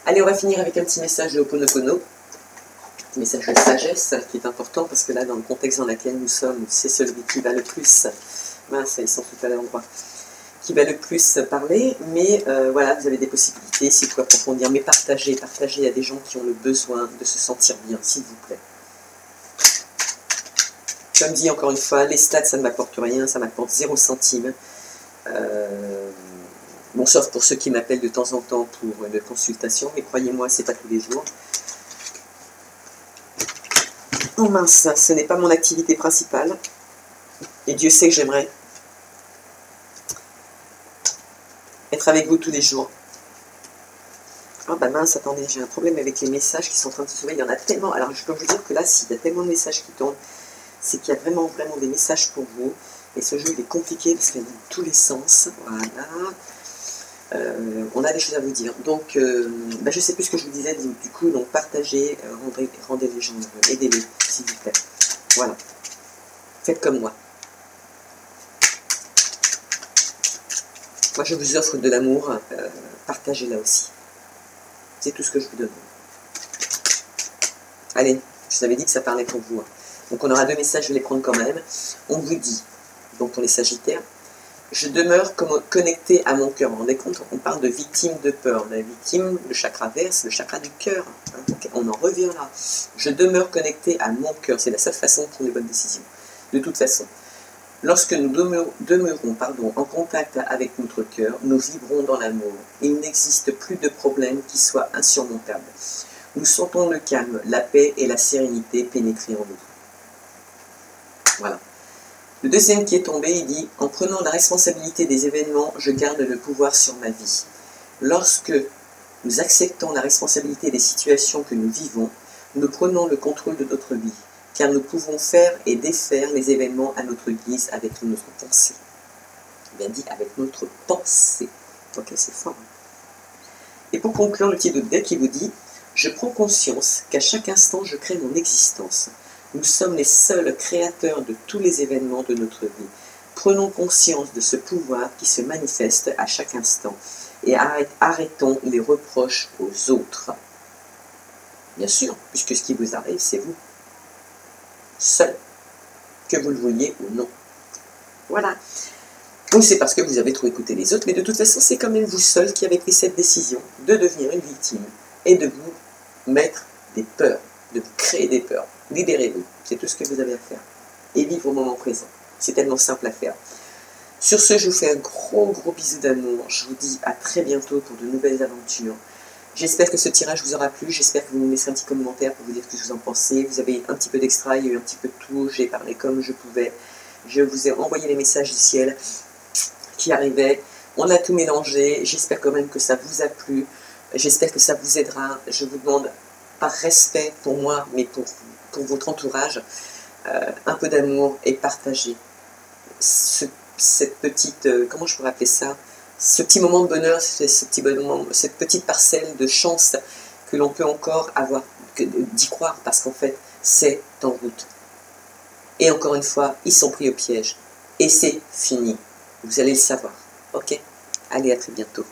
Allez, on va finir avec un petit message de Ho'oponopono, un petit message de sagesse qui est important, parce que là, dans le contexte dans lequel nous sommes, c'est celui qui va le plus, mince, ils sont tout à l'endroit, qui va le plus parler, mais voilà, vous avez des possibilités, s'il faut approfondir, mais partagez à des gens qui ont le besoin de se sentir bien, s'il vous plaît. Comme dit encore une fois, les stats, ça ne m'apporte rien, ça m'apporte 0 centime. Bon, sauf pour ceux qui m'appellent de temps en temps pour une consultation, mais croyez-moi, c'est pas tous les jours. Oh mince, ce n'est pas mon activité principale, et Dieu sait que j'aimerais être avec vous tous les jours. Ah bah mince, attendez, j'ai un problème avec les messages qui sont en train de se sauver, il y en a tellement. Alors je peux vous dire que là, s'il y a tellement de messages qui tombent, c'est qu'il y a vraiment des messages pour vous. Et ce jeu, il est compliqué parce qu'il y a dans tous les sens. Voilà. On a des choses à vous dire. Donc, bah, je ne sais plus ce que je vous disais. Du coup, donc partagez, rendez les gens heureux, aidez-les, s'il vous plaît. Voilà. Faites comme moi. Moi, je vous offre de l'amour. Partagez-la aussi. C'est tout ce que je vous demande. Allez, je vous avais dit que ça parlait pour vous. Donc on aura 2 messages, je vais les prendre quand même. On vous dit, donc pour les Sagittaires, je demeure connecté à mon cœur. Vous vous rendez compte, on parle de victime de peur. La victime, le chakra vert, c'est le chakra du cœur. Okay, on en revient là. Je demeure connecté à mon cœur. C'est la seule façon de prendre les bonnes décisions. De toute façon, lorsque nous demeurons en contact avec notre cœur, nous vibrons dans l'amour. Il n'existe plus de problème qui soit insurmontable. Nous sentons le calme, la paix et la sérénité pénétrer en nous. Voilà. Le deuxième qui est tombé, il dit « En prenant la responsabilité des événements, je garde le pouvoir sur ma vie. » Lorsque nous acceptons la responsabilité des situations que nous vivons, nous prenons le contrôle de notre vie, car nous pouvons faire et défaire les événements à notre guise avec notre pensée. Bien dit, avec notre pensée. Ok, c'est fort. Et pour conclure, le petit deck qui vous dit « Je prends conscience qu'à chaque instant, je crée mon existence. Nous sommes les seuls créateurs de tous les événements de notre vie. Prenons conscience de ce pouvoir qui se manifeste à chaque instant et arrêtons les reproches aux autres. » Bien sûr, puisque ce qui vous arrive, c'est vous. Seul. Que vous le vouliez ou non. Voilà. ou c'est parce que vous avez trop écouté les autres, mais de toute façon, c'est quand même vous seul qui avez pris cette décision de devenir une victime et de vous mettre des peurs, de vous créer des peurs. Libérez-vous, c'est tout ce que vous avez à faire. Et vivre au moment présent. C'est tellement simple à faire. Sur ce, je vous fais un gros bisou d'amour. Je vous dis à très bientôt pour de nouvelles aventures. J'espère que ce tirage vous aura plu. J'espère que vous me laisserez un petit commentaire pour vous dire ce que vous en pensez. Vous avez un petit peu d'extra, il y a eu un petit peu de tout. J'ai parlé comme je pouvais. Je vous ai envoyé les messages du ciel qui arrivaient. On a tout mélangé. J'espère quand même que ça vous a plu. J'espère que ça vous aidera. Je vous demande, par respect pour moi, mais pour votre entourage, un peu d'amour et partagez cette petite, comment je pourrais appeler ça, ce petit moment de bonheur, cette petite parcelle de chance que l'on peut encore avoir, d'y croire, parce qu'en fait, c'est en route. Et encore une fois, ils sont pris au piège. Et c'est fini. Vous allez le savoir. Ok? Allez, à très bientôt.